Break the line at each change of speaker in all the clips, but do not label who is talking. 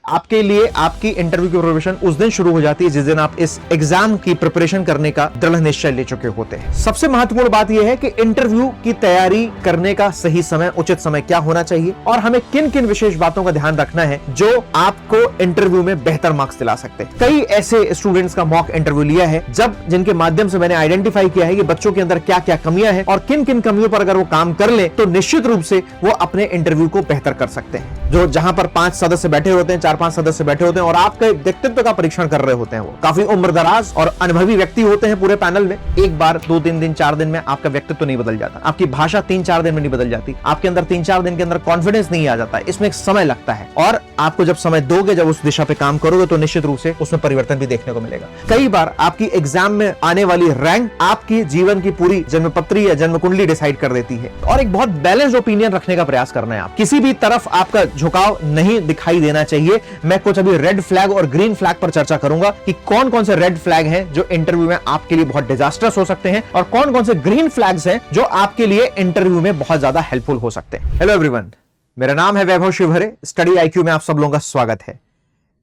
आपके लिए आपकी इंटरव्यू की प्रिपरेशन उस दिन शुरू हो जाती है जिस दिन आप इस एग्जाम की प्रिपरेशन करने का दृढ़ निश्चय ले चुके होते हैं। सबसे महत्वपूर्ण बात यह है कि इंटरव्यू की तैयारी करने का सही समय, उचित समय क्या होना चाहिए और हमें किन किन विशेष बातों का ध्यान रखना है जो आपको इंटरव्यू में बेहतर मार्क्स दिला सकते हैं। कई ऐसे स्टूडेंट्स का मॉक इंटरव्यू लिया है जिनके माध्यम से मैंने आइडेंटिफाई किया है कि बच्चों के अंदर क्या क्या कमियां हैं और किन किन कमियों पर अगर वो काम कर ले तो निश्चित रूप से वो अपने इंटरव्यू को बेहतर कर सकते हैं। जो जहां पर 5 सदस्य बैठे होते हैं, 4-5 सदस्य बैठे होते हैं और आपके व्यक्तित्व का परीक्षण कर रहे होते हैं, वो काफी उम्रदराज और अनुभवी व्यक्ति होते हैं पूरे पैनल में। एक बार 2-3 दिन 4 दिन में आपका व्यक्तित्व नहीं बदल जाता, आपकी भाषा 3-4 दिन में नहीं बदल जाती, आपके अंदर 3-4 दिन के अंदर कॉन्फिडेंस नहीं आ जाता। इसमें एक समय लगता है और आपको जब समय दोगे, जब उस दिशा पे काम करोगे तो निश्चित रूप से उसमें परिवर्तन भी देखने को मिलेगा। कई बार आपकी एग्जाम में आने वाली रैंक आपकी जीवन की पूरी जन्मपत्री या जन्म कुंडली डिसाइड कर देती है। और एक बहुत बैलेंस्ड ओपिनियन रखने का प्रयास करना है। आप किसी भी तरफ आपका झुकाव नहीं दिखाई देना चाहिए। मैं कुछ अभी रेड फ्लैग और ग्रीन फ्लैग पर चर्चा करूंगा कि कौन कौन से रेड फ्लैग हैं जो इंटरव्यू में आपके लिए बहुत डिजास्टर्स हो सकते हैं और कौन कौन से ग्रीन फ्लैग्स हैं जो आपके लिए इंटरव्यू में बहुत ज्यादा हेल्पफुल हो सकते हैं। हेलो एवरीवन, मेरा नाम है वैभव शिवहरे। स्टडी आईक्यू में आप सब लोगों का स्वागत है।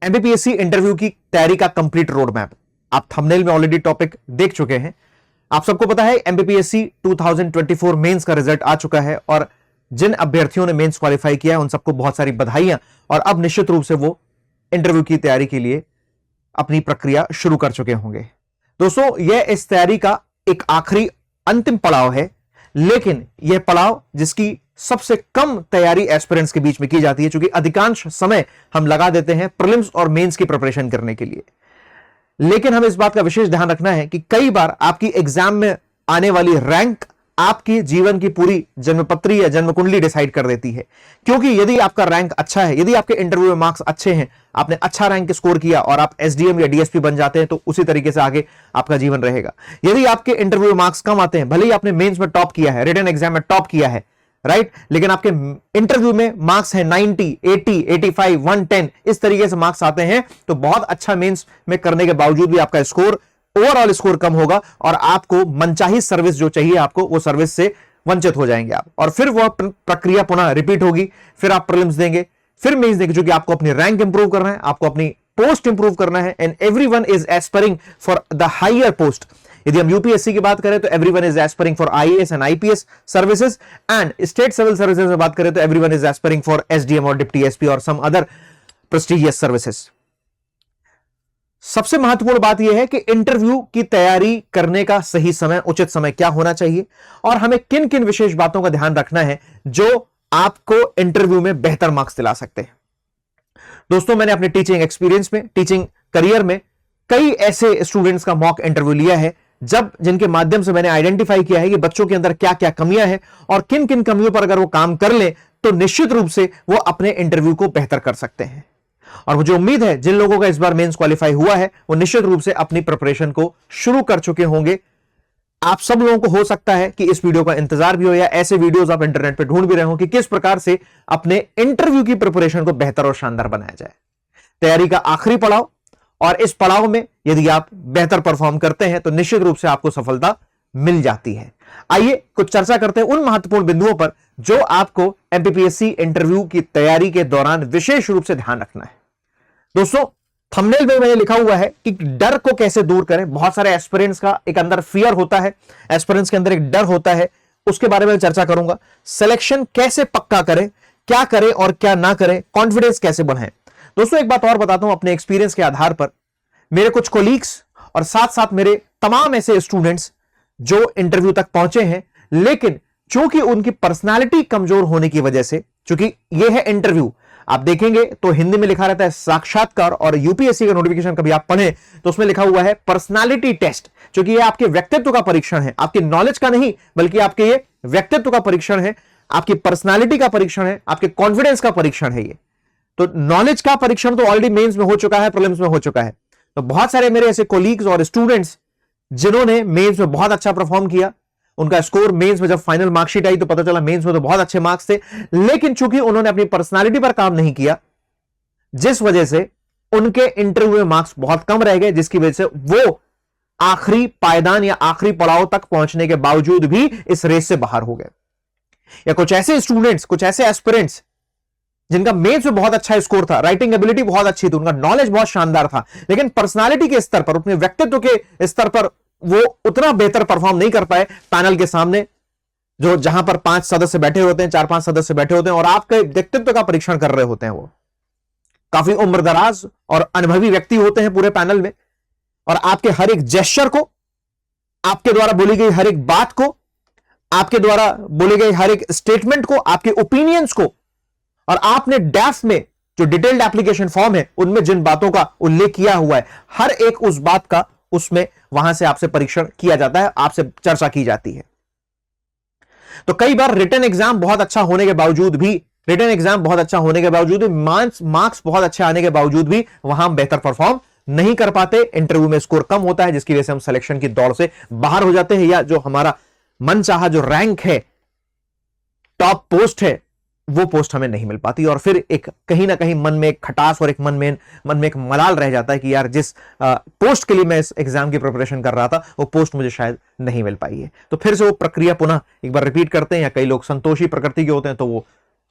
एमपीपीएससी इंटरव्यू की तैयारी का कंप्लीट रोड मैप, आप थंबनेल में ऑलरेडी टॉपिक देख चुके हैं। आप सबको पता है एमपीपीएससी 2024 मेंस का रिजल्ट आ चुका है और जिन अभ्यर्थियों ने मेंस क्वालिफाई किया है उन सबको बहुत सारी बधाइयां और अब निश्चित रूप से वो इंटरव्यू की तैयारी के लिए अपनी प्रक्रिया शुरू कर चुके होंगे। दोस्तों, यह इस तैयारी का एक आखिरी अंतिम पड़ाव है, लेकिन यह पड़ाव जिसकी सबसे कम तैयारी एस्पिरेंट्स के बीच में की जाती है, क्योंकि अधिकांश समय हम लगा देते हैं प्रीलिम्स और मेंस की प्रिपरेशन करने के लिए। लेकिन हमें इस बात का विशेष ध्यान रखना है कि कई बार आपकी एग्जाम में आने वाली रैंक आपकी जीवन की पूरी जन्मपत्री या जन्म कुंडली डिसाइड कर देती है। क्योंकि यदि आपका रैंक अच्छा है, यदि आपके इंटरव्यू में मार्क्स अच्छे हैं, आपने अच्छा रैंक स्कोर किया और आप एसडीएम या डीएसपी बन जाते हैं तो उसी तरीके से आगे आपका जीवन रहेगा। यदि आपके इंटरव्यू में मार्क्स कम आते हैं, भले ही आपने मेंस में टॉप किया है, रिटन एग्जाम में टॉप किया है, राइट, लेकिन आपके इंटरव्यू में मार्क्स है 90, 80, 85, 110, इस तरीके से मार्क्स आते हैं तो बहुत अच्छा मेंस में करने के बावजूद भी आपका स्कोर, ओवरऑल स्कोर कम होगा और आपको मनचाही सर्विस जो चाहिए आपको, वो सर्विस से वंचित हो जाएंगे आप। और फिर वह प्रक्रिया पुनः रिपीट होगी। फिर आप प्रीलिम्स देंगे, फिर मेंस देंगे, क्योंकि आपको अपनी रैंक इंप्रूव करना है, आपको अपनी पोस्ट इंप्रूव करना है। And everyone is aspiring for the higher post. यदि हम यूपीएससी की बात करें तो everyone is aspiring for IAS and IPS services, and state civil services में बात करें तो everyone is aspiring for SDM और डिप्टी एसपी और सम अदर प्रेस्टिजियस सर्विसेज। सबसे महत्वपूर्ण बात यह है कि इंटरव्यू की तैयारी करने का सही समय, उचित समय क्या होना चाहिए और हमें किन किन विशेष बातों का ध्यान रखना है जो आपको इंटरव्यू में बेहतर मार्क्स दिला सकते हैं। दोस्तों, मैंने अपने टीचिंग एक्सपीरियंस में, टीचिंग करियर में कई ऐसे स्टूडेंट्स का मॉक इंटरव्यू लिया है जिनके माध्यम से मैंने आइडेंटिफाई किया है कि बच्चों के अंदर क्या क्या कमियां हैं और किन किन कमियों पर अगर वो काम कर ले तो निश्चित रूप से वो अपने इंटरव्यू को बेहतर कर सकते हैं। और मुझे उम्मीद है जिन लोगों का इस बार मेंस क्वालिफाई हुआ है वो निश्चित रूप से अपनी प्रिपरेशन को शुरू कर चुके होंगे। आप सब लोगों को हो सकता है कि इस वीडियो का इंतजार भी हो या ऐसे वीडियोस आप इंटरनेट पे ढूंढ भी रहे हो कि किस प्रकार से अपने इंटरव्यू की प्रिपरेशन को बेहतर और शानदार बनाया जाए। तैयारी का आखिरी पड़ाव, और इस पड़ाव में यदि आप बेहतर परफॉर्म करते हैं तो निश्चित रूप से आपको सफलता मिल जाती है। आइए कुछ चर्चा करते हैं उन महत्वपूर्ण बिंदुओं पर जो आपको एमपीपीएससी इंटरव्यू की तैयारी के दौरान विशेष रूप से ध्यान रखना है। दोस्तों, थंबनेल में मैंने लिखा हुआ है कि डर को कैसे दूर करें। बहुत सारे एस्पिरेंट्स का एक अंदर फियर होता है, एस्पिरेंट्स के अंदर एक डर होता है, उसके बारे में चर्चा करूंगा। सिलेक्शन कैसे पक्का करें, क्या करें और क्या ना करें, कॉन्फिडेंस कैसे बढ़ाएं। दोस्तों, एक बात और बताता हूं अपने एक्सपीरियंस के आधार पर। मेरे कुछ कोलीग्स और साथ साथ मेरे तमाम ऐसे स्टूडेंट्स जो इंटरव्यू तक पहुंचे हैं, लेकिन चूंकि उनकी पर्सनालिटी कमजोर होने की वजह से, चूंकि यह है इंटरव्यू, आप देखेंगे तो हिंदी में लिखा रहता है साक्षात्कार, और यूपीएससी का नोटिफिकेशन कभी आप पढ़ें तो उसमें लिखा हुआ है पर्सनालिटी टेस्ट, क्योंकि यह आपके व्यक्तित्व का परीक्षण है, आपकी नॉलेज का नहीं बल्कि आपके ये व्यक्तित्व का परीक्षण है, आपकी पर्सनालिटी का परीक्षण है, आपके कॉन्फिडेंस का परीक्षण है। ये तो नॉलेज का परीक्षण तो ऑलरेडी मेंस में हो चुका है, प्रीलिम्स में हो चुका है। तो बहुत सारे मेरे ऐसे कोलीग्स और स्टूडेंट्स जिन्होंने मेंस में बहुत अच्छा परफॉर्म किया, उनका स्कोर मेंस में जब फाइनल मार्कशीट आई तो पता चला मेंस में तो बहुत अच्छे मार्क्स थे, लेकिन चूंकि उन्होंने अपनी पर्सनालिटी पर काम नहीं किया, जिस वजह से उनके इंटरव्यू में मार्क्स बहुत कम रह गए, जिसकी वजह से वो आखिरी पायदान या आखिरी पड़ाव तक पहुंचने के बावजूद भी इस रेस से बाहर हो गए। या कुछ ऐसे स्टूडेंट्स, कुछ ऐसे एस्पिरेंट्स जिनका मेंस में बहुत अच्छा स्कोर था, राइटिंग एबिलिटी बहुत अच्छी थी, उनका नॉलेज बहुत शानदार था, लेकिन पर्सनालिटी के स्तर पर, अपने व्यक्तित्व के स्तर पर वो उतना बेहतर परफॉर्म नहीं कर पाए पैनल के सामने, जो जहां पर 5 सदस्य बैठे होते हैं, 4-5 सदस्य बैठे होते हैं और आपके व्यक्तित्व का परीक्षण कर रहे होते हैं। वो काफी उम्रदराज और अनुभवी व्यक्ति होते हैं पूरे पैनल में, और आपके हर एक जेस्चर को, आपके द्वारा बोली गई हर एक बात को, आपके द्वारा बोले गए हर एक स्टेटमेंट को, आपके ओपिनियंस को, और आपने डैफ में जो डिटेल्ड एप्लीकेशन फॉर्म है उनमें जिन बातों का उल्लेख किया हुआ है, हर एक उस बात का उसमें वहां से आपसे परीक्षण किया जाता है, आपसे चर्चा की जाती है। तो कई बार रिटन एग्जाम बहुत अच्छा होने के बावजूद भी, मार्क्स बहुत अच्छे आने के बावजूद भी वहां हम बेहतर परफॉर्म नहीं कर पाते, इंटरव्यू में स्कोर कम होता है, जिसकी वजह से हम सिलेक्शन की दौड़ से बाहर हो जाते हैं, या जो हमारा मनचाहा जो रैंक है, टॉप पोस्ट है, वो पोस्ट हमें नहीं मिल पाती, और फिर एक कहीं ना कहीं मन में एक खटास और एक मन में एक मलाल रह जाता है कि यार जिस पोस्ट के लिए मैं इस एग्जाम की प्रिपरेशन कर रहा था वो पोस्ट मुझे शायद नहीं मिल पाई है। तो फिर से वो प्रक्रिया पुनः एक बार रिपीट करते हैं, या कई लोग संतोषी प्रकृति के होते हैं तो वो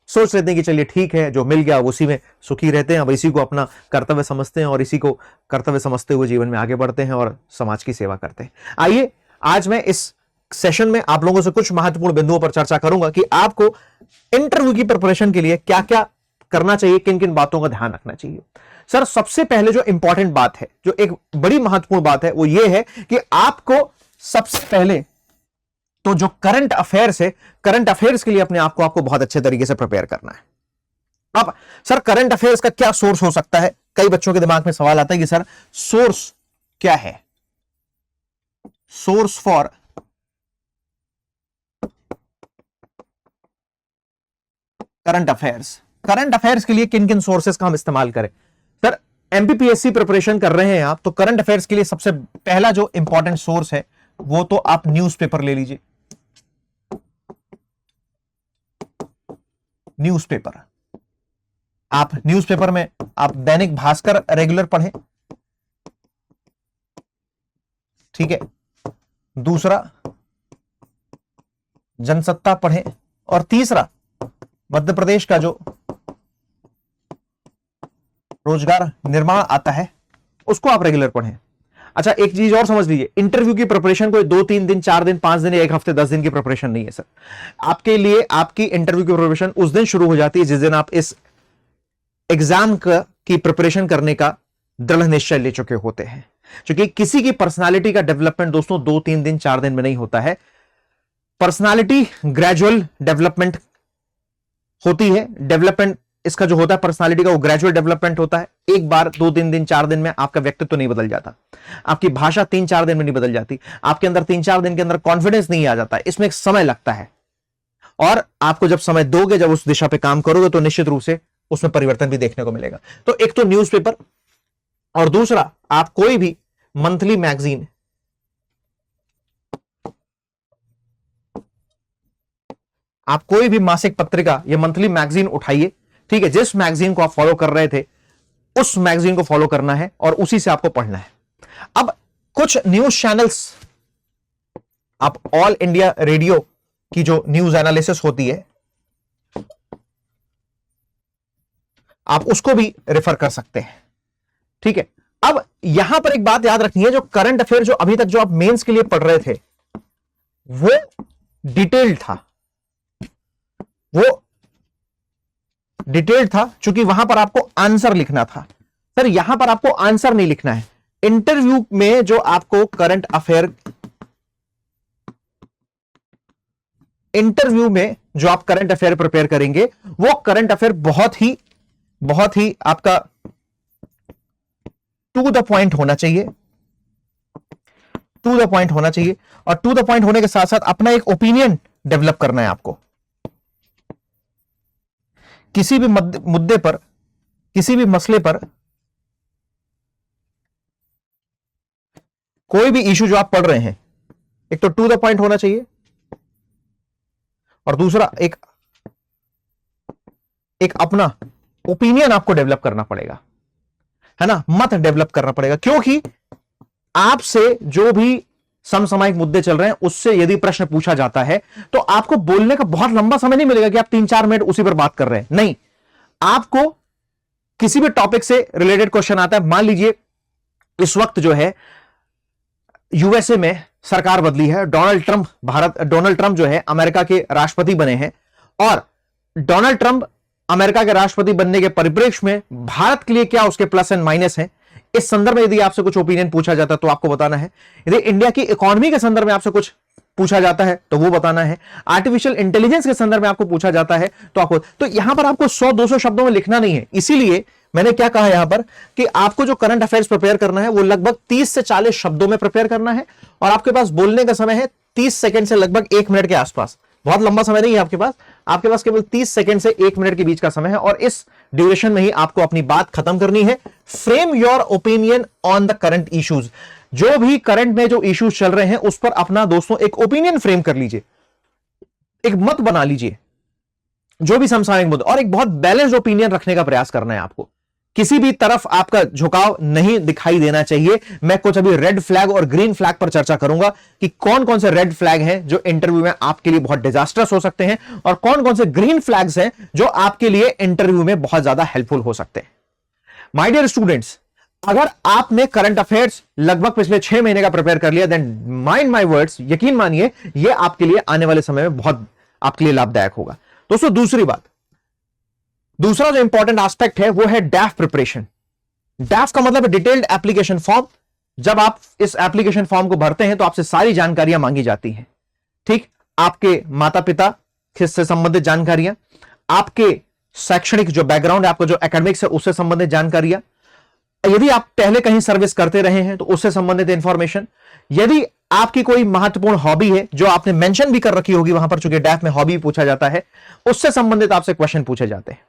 सोच लेते हैं कि चलिए ठीक है, जो मिल गया उसी में सुखी रहते हैं, अब इसी को अपना कर्तव्य समझते हैं और इसी को कर्तव्य समझते हुए जीवन में आगे बढ़ते हैं और समाज की सेवा करते हैं। आइए आज मैं इस सेशन में आप लोगों से कुछ महत्वपूर्ण बिंदुओं पर चर्चा करूंगा कि आपको इंटरव्यू की प्रिपरेशन के लिए क्या क्या करना चाहिए, किन किन बातों का ध्यान रखना चाहिए। सर, सबसे पहले जो इंपॉर्टेंट बात है, जो एक बड़ी महत्वपूर्ण बात है, वो ये है कि आपको सबसे पहले तो जो करंट अफेयर्स है, करंट अफेयर्स के लिए अपने आप को आपको बहुत अच्छे तरीके से प्रिपेयर करना है। अब सर, करंट अफेयर्स का क्या सोर्स हो सकता है? कई बच्चों के दिमाग में सवाल आता है कि सर सोर्स क्या है, सोर्स फॉर करंट अफेयर्स के लिए किन किन सोर्सेस का हम इस्तेमाल करें? सर, एमपीपीएससी प्रिपरेशन कर रहे हैं आप, तो करंट अफेयर्स के लिए सबसे पहला जो इंपॉर्टेंट सोर्स है वो तो आप न्यूज़पेपर ले लीजिए। न्यूज़पेपर, आप न्यूज़पेपर में आप दैनिक भास्कर रेगुलर पढ़ें, ठीक है। दूसरा जनसत्ता पढ़ें, और तीसरा मध्य प्रदेश का जो रोजगार निर्माण आता है उसको आप रेगुलर पढ़ें। अच्छा, एक चीज और समझ लीजिए, इंटरव्यू की प्रिपरेशन कोई 2-3 दिन, 4 दिन, 5 दिन, 1 हफ्ते, 10 दिन की प्रिपरेशन नहीं है सर। आपके लिए आपकी इंटरव्यू की प्रिपरेशन उस दिन शुरू हो जाती है जिस दिन आप इस एग्जाम की प्रिपरेशन करने का दृढ़ निश्चय ले चुके होते हैं। क्योंकि किसी की पर्सनालिटी का डेवलपमेंट दोस्तों 2-3 दिन, 4 दिन में नहीं होता है। पर्सनालिटी ग्रेजुअल डेवलपमेंट होती है। डेवलपमेंट इसका जो होता है पर्सनालिटी का, वो ग्रेजुअल डेवलपमेंट होता है। एक बार 2-3 दिन, 4 दिन में आपका व्यक्तित्व तो नहीं बदल जाता, आपकी भाषा 3-4 दिन में नहीं बदल जाती, आपके अंदर 3-4 दिन के अंदर कॉन्फिडेंस नहीं आ जाता। इसमें एक समय लगता है, और आपको जब समय दोगे, जब उस दिशा पे काम करोगे, तो निश्चित रूप से उसमें परिवर्तन भी देखने को मिलेगा। तो एक तो न्यूज़पेपर, और दूसरा आप कोई भी मंथली मैगजीन, आप कोई भी मासिक पत्रिका या मंथली मैगजीन उठाइए, ठीक है। जिस मैगजीन को आप फॉलो कर रहे थे उस मैगजीन को फॉलो करना है और उसी से आपको पढ़ना है। अब कुछ न्यूज चैनल्स, आप ऑल इंडिया रेडियो की जो न्यूज एनालिसिस होती है आप उसको भी रेफर कर सकते हैं, ठीक है। अब यहां पर एक बात याद रखनी है, जो करंट अफेयर जो अभी तक जो आप मेंस के लिए पढ़ रहे थे वो डिटेल्ड था, चूंकि वहां पर आपको आंसर लिखना था। सर, यहां पर आपको आंसर नहीं लिखना है। इंटरव्यू में जो आपको करंट अफेयर, इंटरव्यू में जो आप करंट अफेयर प्रिपेयर करेंगे वो करंट अफेयर बहुत ही आपका टू द पॉइंट होना चाहिए, टू द पॉइंट होना चाहिए। और टू द पॉइंट होने के साथ साथ अपना एक ओपिनियन डेवलप करना है आपको। किसी भी मुद्दे पर, किसी भी मसले पर, कोई भी इशू जो आप पढ़ रहे हैं, एक तो टू द पॉइंट होना चाहिए, और दूसरा एक अपना ओपिनियन आपको डेवलप करना पड़ेगा, है ना, मत डेवलप करना पड़ेगा। क्योंकि आपसे जो भी समसामयिक मुद्दे चल रहे हैं उससे यदि प्रश्न पूछा जाता है तो आपको बोलने का बहुत लंबा समय नहीं मिलेगा कि आप 3-4 मिनट उसी पर बात कर रहे हैं। नहीं, आपको किसी भी टॉपिक से रिलेटेड क्वेश्चन आता है, मान लीजिए इस वक्त जो है यूएसए में सरकार बदली है, डोनाल्ड ट्रंप जो है अमेरिका के राष्ट्रपति बने हैं, और डोनाल्ड ट्रंप अमेरिका के राष्ट्रपति बनने के परिप्रेक्ष्य में भारत के लिए क्या उसके प्लस एंड माइनस हैं, इस संदर्भ में यदि आपसे कुछ ओपिनियन पूछा जाता है तो आपको बताना है। यदि इंडिया की इकोनॉमी के संदर्भ में आपसे कुछ पूछा जाता है तो वो बताना है। आर्टिफिशियल इंटेलिजेंस के संदर्भ में आपको पूछा जाता है तो आपको, तो यहां पर आपको 100-200 शब्दों में लिखना नहीं है। इसीलिए मैंने क्या कहा यहां पर कि आपको जो करंट अफेयर्स प्रिपेयर करना है वो लगभग 30 से 40 शब्दों में प्रिपेयर करना है, और आपके पास बोलने का समय है 30 सेकंड से लगभग 1 मिनट के आसपास। बहुत लंबा समय नहीं है आपके पास केवल 30 सेकंड से 1 मिनट के बीच का समय है, और इस ड्यूरेशन में ही आपको अपनी बात खत्म करनी है। Frame your opinion on the current issues. जो भी करंट में जो इश्यूज चल रहे हैं उस पर अपना दोस्तों एक ओपिनियन फ्रेम कर लीजिए, एक मत बना लीजिए, जो भी समसामयिक मुद्दे, और एक बहुत बैलेंस्ड ओपिनियन रखने का प्रयास करना है आपको। किसी भी तरफ आपका झुकाव नहीं दिखाई देना चाहिए। मैं कुछ अभी रेड फ्लैग और ग्रीन फ्लैग पर चर्चा करूंगा कि कौन कौन से रेड फ्लैग हैं जो इंटरव्यू में आपके लिए बहुत डिजास्टर्स हो सकते हैं, और कौन कौन से ग्रीन फ्लैग्स हैं जो आपके लिए इंटरव्यू में बहुत ज्यादा हेल्पफुल हो सकते हैं। माय डियर स्टूडेंट्स, अगर आपने करंट अफेयर्स लगभग पिछले 6 महीने का प्रिपेयर कर लिया, देन माइंड माय वर्ड्स, यकीन मानिए ये आपके लिए आने वाले समय में बहुत आपके लिए लाभदायक होगा। दोस्तों दूसरा जो इंपॉर्टेंट एस्पेक्ट है वो है डैफ प्रिपरेशन। डैफ का मतलब है डिटेल्ड एप्लीकेशन फॉर्म। जब आप इस एप्लीकेशन फॉर्म को भरते हैं तो आपसे सारी जानकारियां मांगी जाती हैं, ठीक, आपके माता पिता से संबंधित जानकारियां, आपके शैक्षणिक जो बैकग्राउंड है, आपको जो एकेडमिक्स है उससे संबंधित जानकारियां, यदि आप पहले कहीं सर्विस करते रहे हैं तो उससे संबंधित इंफॉर्मेशन, यदि आपकी कोई महत्वपूर्ण हॉबी है जो आपने मेंशन भी कर रखी होगी वहां पर, चूंकि डैफ में हॉबी पूछा जाता है, उससे संबंधित आपसे क्वेश्चन पूछे जाते हैं।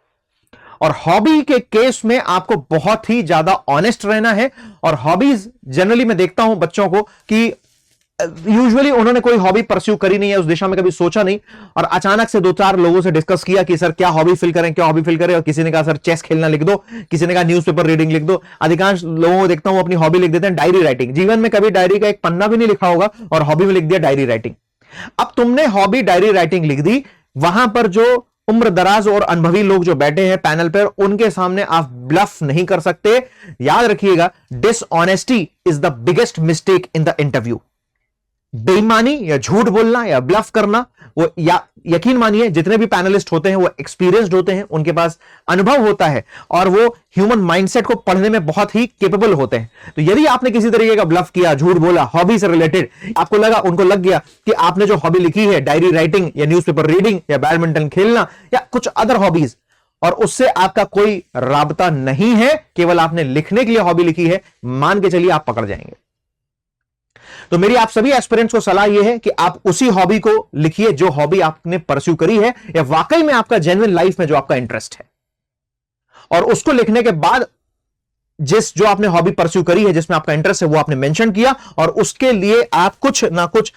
और हॉबी के केस में आपको बहुत ही ज्यादा ऑनेस्ट रहना है। और हॉबीज जनरली मैं देखता हूं बच्चों को कि यूजुअली उन्होंने कोई हॉबी परस्यू करी नहीं है, उस दिशा में कभी सोचा नहीं, और अचानक से 2-4 लोगों से डिस्कस किया कि सर क्या हॉबी फिल करें, और किसी ने कहा सर चेस खेलना लिख दो, किसी ने कहा न्यूज़पेपर रीडिंग लिख दो। अधिकांश लोगों को देखता हूं अपनी हॉबी लिख देते हैं डायरी राइटिंग। जीवन में कभी डायरी का एक पन्ना भी नहीं लिखा होगा और हॉबी में लिख दिया डायरी राइटिंग। अब तुमने हॉबी डायरी राइटिंग लिख दी, वहां पर जो उम्र दराज और अनुभवी लोग जो बैठे हैं पैनल पर, उनके सामने आप ब्लफ नहीं कर सकते। याद रखिएगा, dishonesty is the biggest mistake in the interview. बेईमानी या झूठ बोलना या ब्लफ करना, वो या यकीन मानिए जितने भी पैनलिस्ट होते हैं वो एक्सपीरियंस्ड होते हैं, उनके पास अनुभव होता है और वो ह्यूमन माइंडसेट को पढ़ने में बहुत ही कैपेबल होते हैं। तो यदि आपने किसी तरीके का ब्लफ किया, झूठ बोला हॉबी से रिलेटेड, आपको लगा, उनको लग गया कि आपने जो हॉबी लिखी है डायरी राइटिंग या न्यूज़पेपर रीडिंग या बैडमिंटन खेलना या कुछ अदर हॉबीज, और उससे आपका कोई राबता नहीं है, केवल आपने लिखने के लिए हॉबी लिखी है, मान के चलिए आप पकड़ जाएंगे। तो मेरी आप सभी एस्पिरेंट्स को सलाह यह है कि आप उसी हॉबी को लिखिए जो हॉबी आपने परस्यू करी है या वाकई में आपका जेन्युइन लाइफ में जो आपका इंटरेस्ट है, और उसको लिखने के बाद जो आपने हॉबी परस्यू करी है, जिसमें आपका इंटरेस्ट है, वो आपने मेंशन किया, और उसके लिए आप कुछ ना कुछ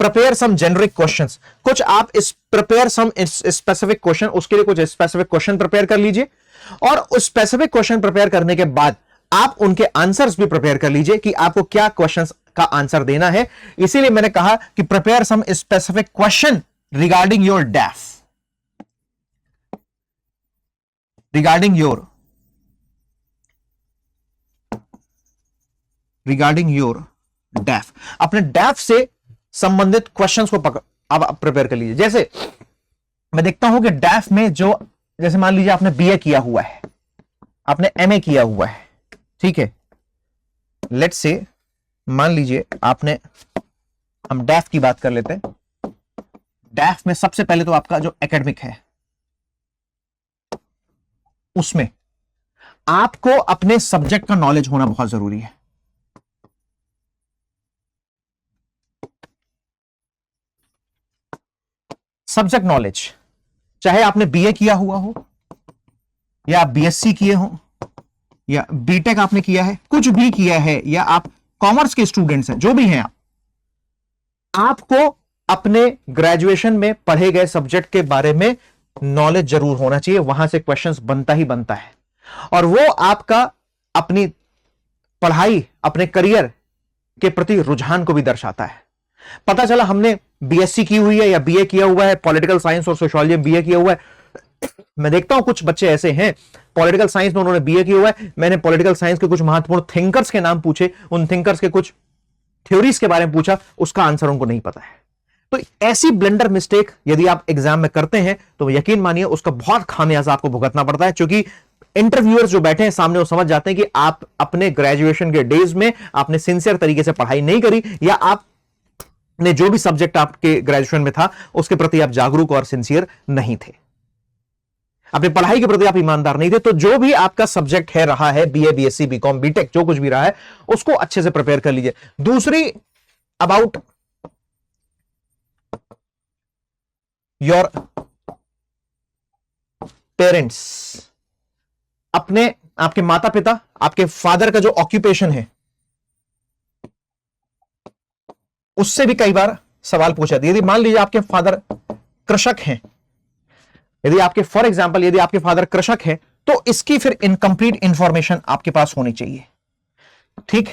प्रिपेयर सम जेनरिक क्वेश्चंस, कुछ आप प्रिपेयर सम स्पेसिफिक क्वेश्चन, उसके लिए कुछ स्पेसिफिक क्वेश्चन प्रिपेयर कर लीजिए, और उस स्पेसिफिक क्वेश्चन प्रिपेयर करने के बाद आप उनके आंसर्स भी प्रिपेयर कर लीजिए कि आपको क्या क्वेश्चंस का आंसर देना है। इसीलिए मैंने कहा कि prepare some specific question regarding your DAF, regarding your DAF. अपने डैफ से संबंधित क्वेश्चंस को आप प्रिपेयर कर लीजिए। जैसे मैं देखता हूं कि डैफ में जो, जैसे मान लीजिए आपने बीए किया हुआ है, आपने एमए किया हुआ है, ठीक है, लेट्स से मान लीजिए आपने, हम डैफ की बात कर लेते हैं। डैफ में सबसे पहले तो आपका जो एकेडमिक है उसमें आपको अपने सब्जेक्ट का नॉलेज होना बहुत जरूरी है। सब्जेक्ट नॉलेज, चाहे आपने बीए किया हुआ हो या आप बीएससी किए हो या बीटेक आपने किया है, कुछ भी किया है, या आप कॉमर्स के स्टूडेंट्स हैं, जो भी हैं आपको अपने ग्रेजुएशन में पढ़े गए सब्जेक्ट के बारे में नॉलेज जरूर होना चाहिए। वहां से क्वेश्चंस बनता ही बनता है, और वो आपका अपनी पढ़ाई, अपने करियर के प्रति रुझान को भी दर्शाता है। पता चला हमने बीएससी की हुई है या बीए किया हुआ है, पॉलिटिकल साइंस और सोशियोलॉजी में बीए किया हुआ है, मैं देखता हूं कुछ बच्चे ऐसे हैं, पॉलिटिकल साइंस में उन्होंने बीए किया हुआ है, मैंने पॉलिटिकल साइंस के कुछ महत्वपूर्ण थिंकर्स के नाम पूछे, उन थिंकर्स के कुछ थ्योरीज के बारे में पूछा, उसका आंसर उनको नहीं पता है। तो ऐसी ब्लंडर मिस्टेक यदि आप एग्जाम में करते हैं तो यकीन मानिए उसका बहुत खामियाजा आपको भुगतना पड़ता है, क्योंकि इंटरव्यूअर्स जो बैठे हैं सामने वो समझ जाते हैं कि आप अपने ग्रेजुएशन के डेज में आपने सिंसियर तरीके से पढ़ाई नहीं करी, या आपने जो भी सब्जेक्ट आपके ग्रेजुएशन में था उसके प्रति आप जागरूक और सिंसियर नहीं थे, अपनी पढ़ाई के प्रति आप ईमानदार नहीं थे। तो जो भी आपका सब्जेक्ट है रहा है, बीए, बीएससी, बीकॉम, बीटेक, जो कुछ भी रहा है, उसको अच्छे से प्रिपेयर कर लीजिए। दूसरी, अबाउट योर पेरेंट्स, अपने आपके माता पिता, आपके फादर का जो ऑक्यूपेशन है उससे भी कई बार सवाल पूछा था। यदि मान लीजिए आपके फादर कृषक हैं, यदि आपके फॉर एग्जाम्पल यदि आपके फादर कृषक है, तो इसकी फिर इनकंप्लीट इंफॉर्मेशन आपके पास होनी चाहिए। ठीक,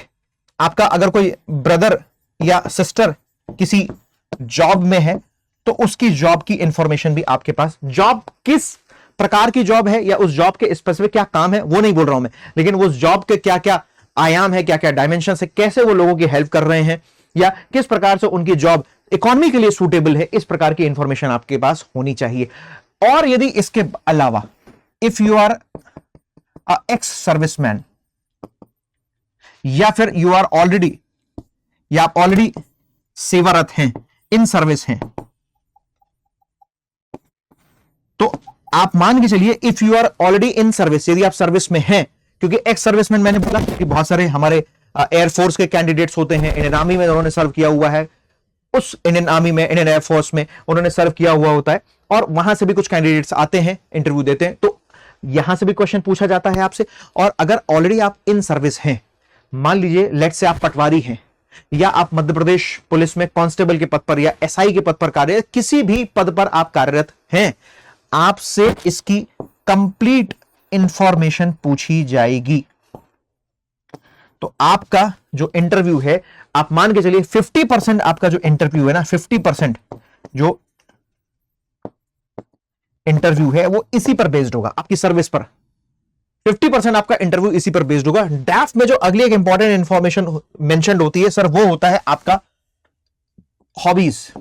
आपका अगर कोई ब्रदर या सिस्टर किसी जॉब में है तो उसकी जॉब की इंफॉर्मेशन भी आपके पास, जॉब किस प्रकार की जॉब है या उस जॉब के स्पेसिफिक क्या काम है वो नहीं बोल रहा हूं मैं, लेकिन उस जॉब के क्या क्या आयाम है, क्या क्या डायमेंशन है, कैसे वो लोगों की हेल्प कर रहे हैं, या किस प्रकार से उनकी जॉब इकोनॉमी के लिए सूटेबल है, इस प्रकार की इंफॉर्मेशन आपके पास होनी चाहिए। और यदि इसके अलावा if you are ex serviceman, या फिर यू आर ऑलरेडी, या आप ऑलरेडी सेवारत हैं, इन सर्विस हैं, तो आप मान के चलिए if you are already in service, यदि आप सर्विस में हैं, क्योंकि एक्स सर्विसमैन मैंने बोला कि बहुत सारे हमारे एयरफोर्स के कैंडिडेट्स होते हैं, इंडियन आर्मी में उन्होंने सर्व किया हुआ है, उस इंडियन आर्मी में, इंडियन एयरफोर्स में उन्होंने सर्व किया हुआ होता है, और वहां से भी कुछ कैंडिडेट्स आते हैं, इंटरव्यू देते हैं, तो यहां से भी क्वेश्चन पूछा जाता है आपसे। और अगर ऑलरेडी आप इन सर्विस हैं, मान लीजिए लेट से आप पटवारी हैं, या आप मध्य प्रदेश पुलिस में कांस्टेबल के पद पर या एसआई के पद पर कार्यरत, किसी भी पद पर आप कार्यरत हैं, आपसे इसकी कंप्लीट इंफॉर्मेशन पूछी जाएगी। तो आपका जो इंटरव्यू है, आप मान के चलिए 50% आपका जो इंटरव्यू है ना, 50% जो इंटरव्यू है वो इसी पर बेस्ड होगा, आपकी सर्विस पर। 50% आपका इंटरव्यू इसी पर बेस्ड होगा। डैफ में जो अगली एक इंपॉर्टेंट इंफॉर्मेशन मेंशन होती है सर, वो होता है आपका हॉबीज।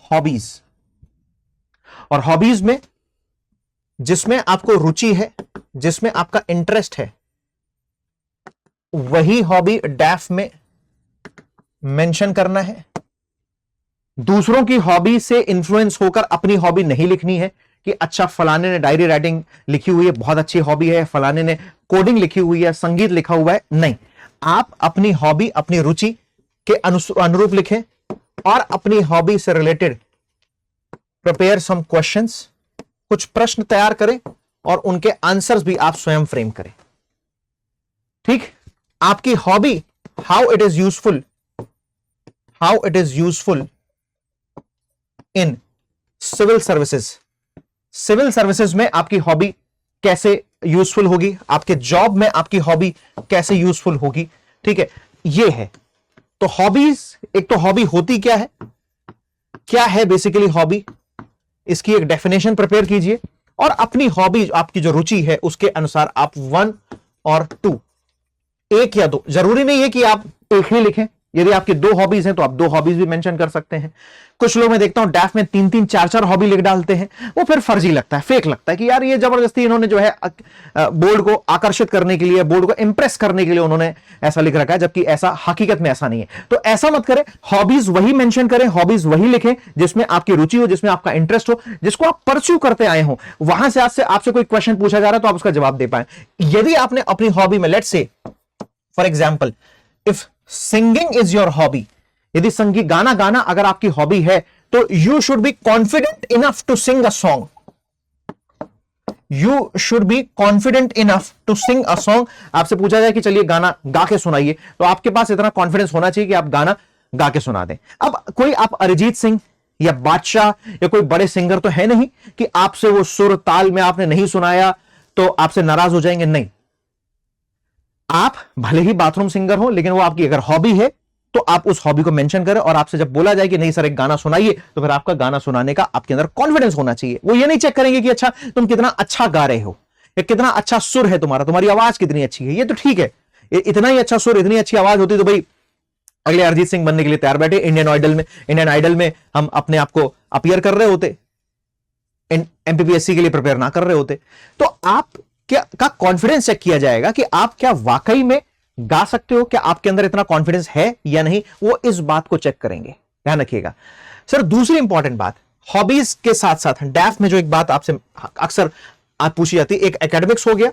हॉबीज, और हॉबीज में जिसमें आपको रुचि है, जिसमें आपका इंटरेस्ट है, वही हॉबी डैफ में मेंशन करना है। दूसरों की हॉबी से इंफ्लुएंस होकर अपनी हॉबी नहीं लिखनी है कि अच्छा फलाने ने डायरी राइटिंग लिखी हुई है, बहुत अच्छी हॉबी है, फलाने ने कोडिंग लिखी हुई है, संगीत लिखा हुआ है। नहीं, आप अपनी हॉबी, अपनी रुचि के अनुरूप लिखें, और अपनी हॉबी से रिलेटेड प्रिपेयर सम क्वेश्चंस, कुछ प्रश्न तैयार करें, और उनके आंसर्स भी आप स्वयं फ्रेम करें। ठीक, आपकी hobby, how it is useful, how it is useful in civil services. Civil services में आपकी हॉबी कैसे यूजफुल होगी, आपके जॉब में आपकी हॉबी कैसे यूजफुल होगी। ठीक है, ये है। तो हॉबीज, एक तो हॉबी होती क्या है बेसिकली हॉबी, इसकी एक डेफिनेशन प्रिपेयर कीजिए, और अपनी हॉबी, आपकी जो रुचि है उसके अनुसार आप 1 और 2, 1 या 2, जरूरी नहीं है कि आप एक ही लिखें। यदि आपकी 2 हॉबीज हैं तो आप 2 हॉबीज भी मेंशन कर सकते हैं। कुछ लोग मैं देखता हूं डैफ में 3-3, 4-4 हॉबी लिख डालते हैं, वो फिर फर्जी लगता है, फेक लगता है कि यार ये जबरदस्ती इन्होंने जो है बोर्ड को आकर्षित करने के लिए, बोर्ड को इंप्रेस करने के लिए उन्होंने ऐसा लिख रखा है, जबकि ऐसा हकीकत में ऐसा नहीं है। तो ऐसा मत करें, हॉबीज वही मेंशन करें, हॉबीज वही लिखें जिसमें आपकी रुचि हो, जिसमें आपका इंटरेस्ट हो, जिसको आप परस्यू करते आए हो। वहां से आपसे कोई क्वेश्चन पूछा जा रहा है तो आप उसका जवाब दे पाए। यदि आपने अपनी हॉबी में, let's say for example if singing is your hobby, यदि संगीत गाना अगर आपकी हॉबी है, तो you should be confident enough to sing a song. You should be confident enough to sing a song. आपसे पूछा जाए कि चलिए गाना गा के सुनाइए, तो आपके पास इतना कॉन्फिडेंस होना चाहिए कि आप गाना गा के सुना दें। अब कोई आप अरिजीत सिंह या बादशाह या कोई बड़े सिंगर तो है नहीं कि आपसे वो सुर ताल में आपने नहीं सुनाया तो आपसे नाराज हो जाएंगे। नहीं, आप भले ही बाथरूम सिंगर हो, लेकिन वो आपकी अगर हॉबी है तो आप उस हॉबी को मेंशन करें, और आपसे जब बोला जाए कि नहीं सर एक गाना सुनाइए, तो फिर आपका गाना सुनाने का आपके अंदर कॉन्फिडेंस होना चाहिए। वो ये नहीं चेक करेंगे कि अच्छा तुम कितना अच्छा गा रहे हो या कितना अच्छा सुर है तुम्हारा, तुम्हारी आवाज कितनी अच्छी है, ये तो ठीक है, इतना ही अच्छा सुर, इतनी अच्छी आवाज होती तो भाई अगले अरिजीत सिंह बनने के लिए तैयार बैठे। इंडियन आइडल में हम अपने आप को अपीयर कर रहे होते, एमपीपीएससी के लिए प्रिपेयर ना कर रहे होते। तो आप क्या का कॉन्फिडेंस चेक किया जाएगा कि आप क्या वाकई में गा सकते हो, क्या आपके अंदर इतना कॉन्फिडेंस है या नहीं, वो इस बात को चेक करेंगे, ध्यान रखिएगा। सर दूसरी इंपॉर्टेंट बात, हॉबीज के साथ साथ डैफ में जो एक बात आपसे अक्सर आप पूछी जाती है, एक एकेडमिक्स हो गया।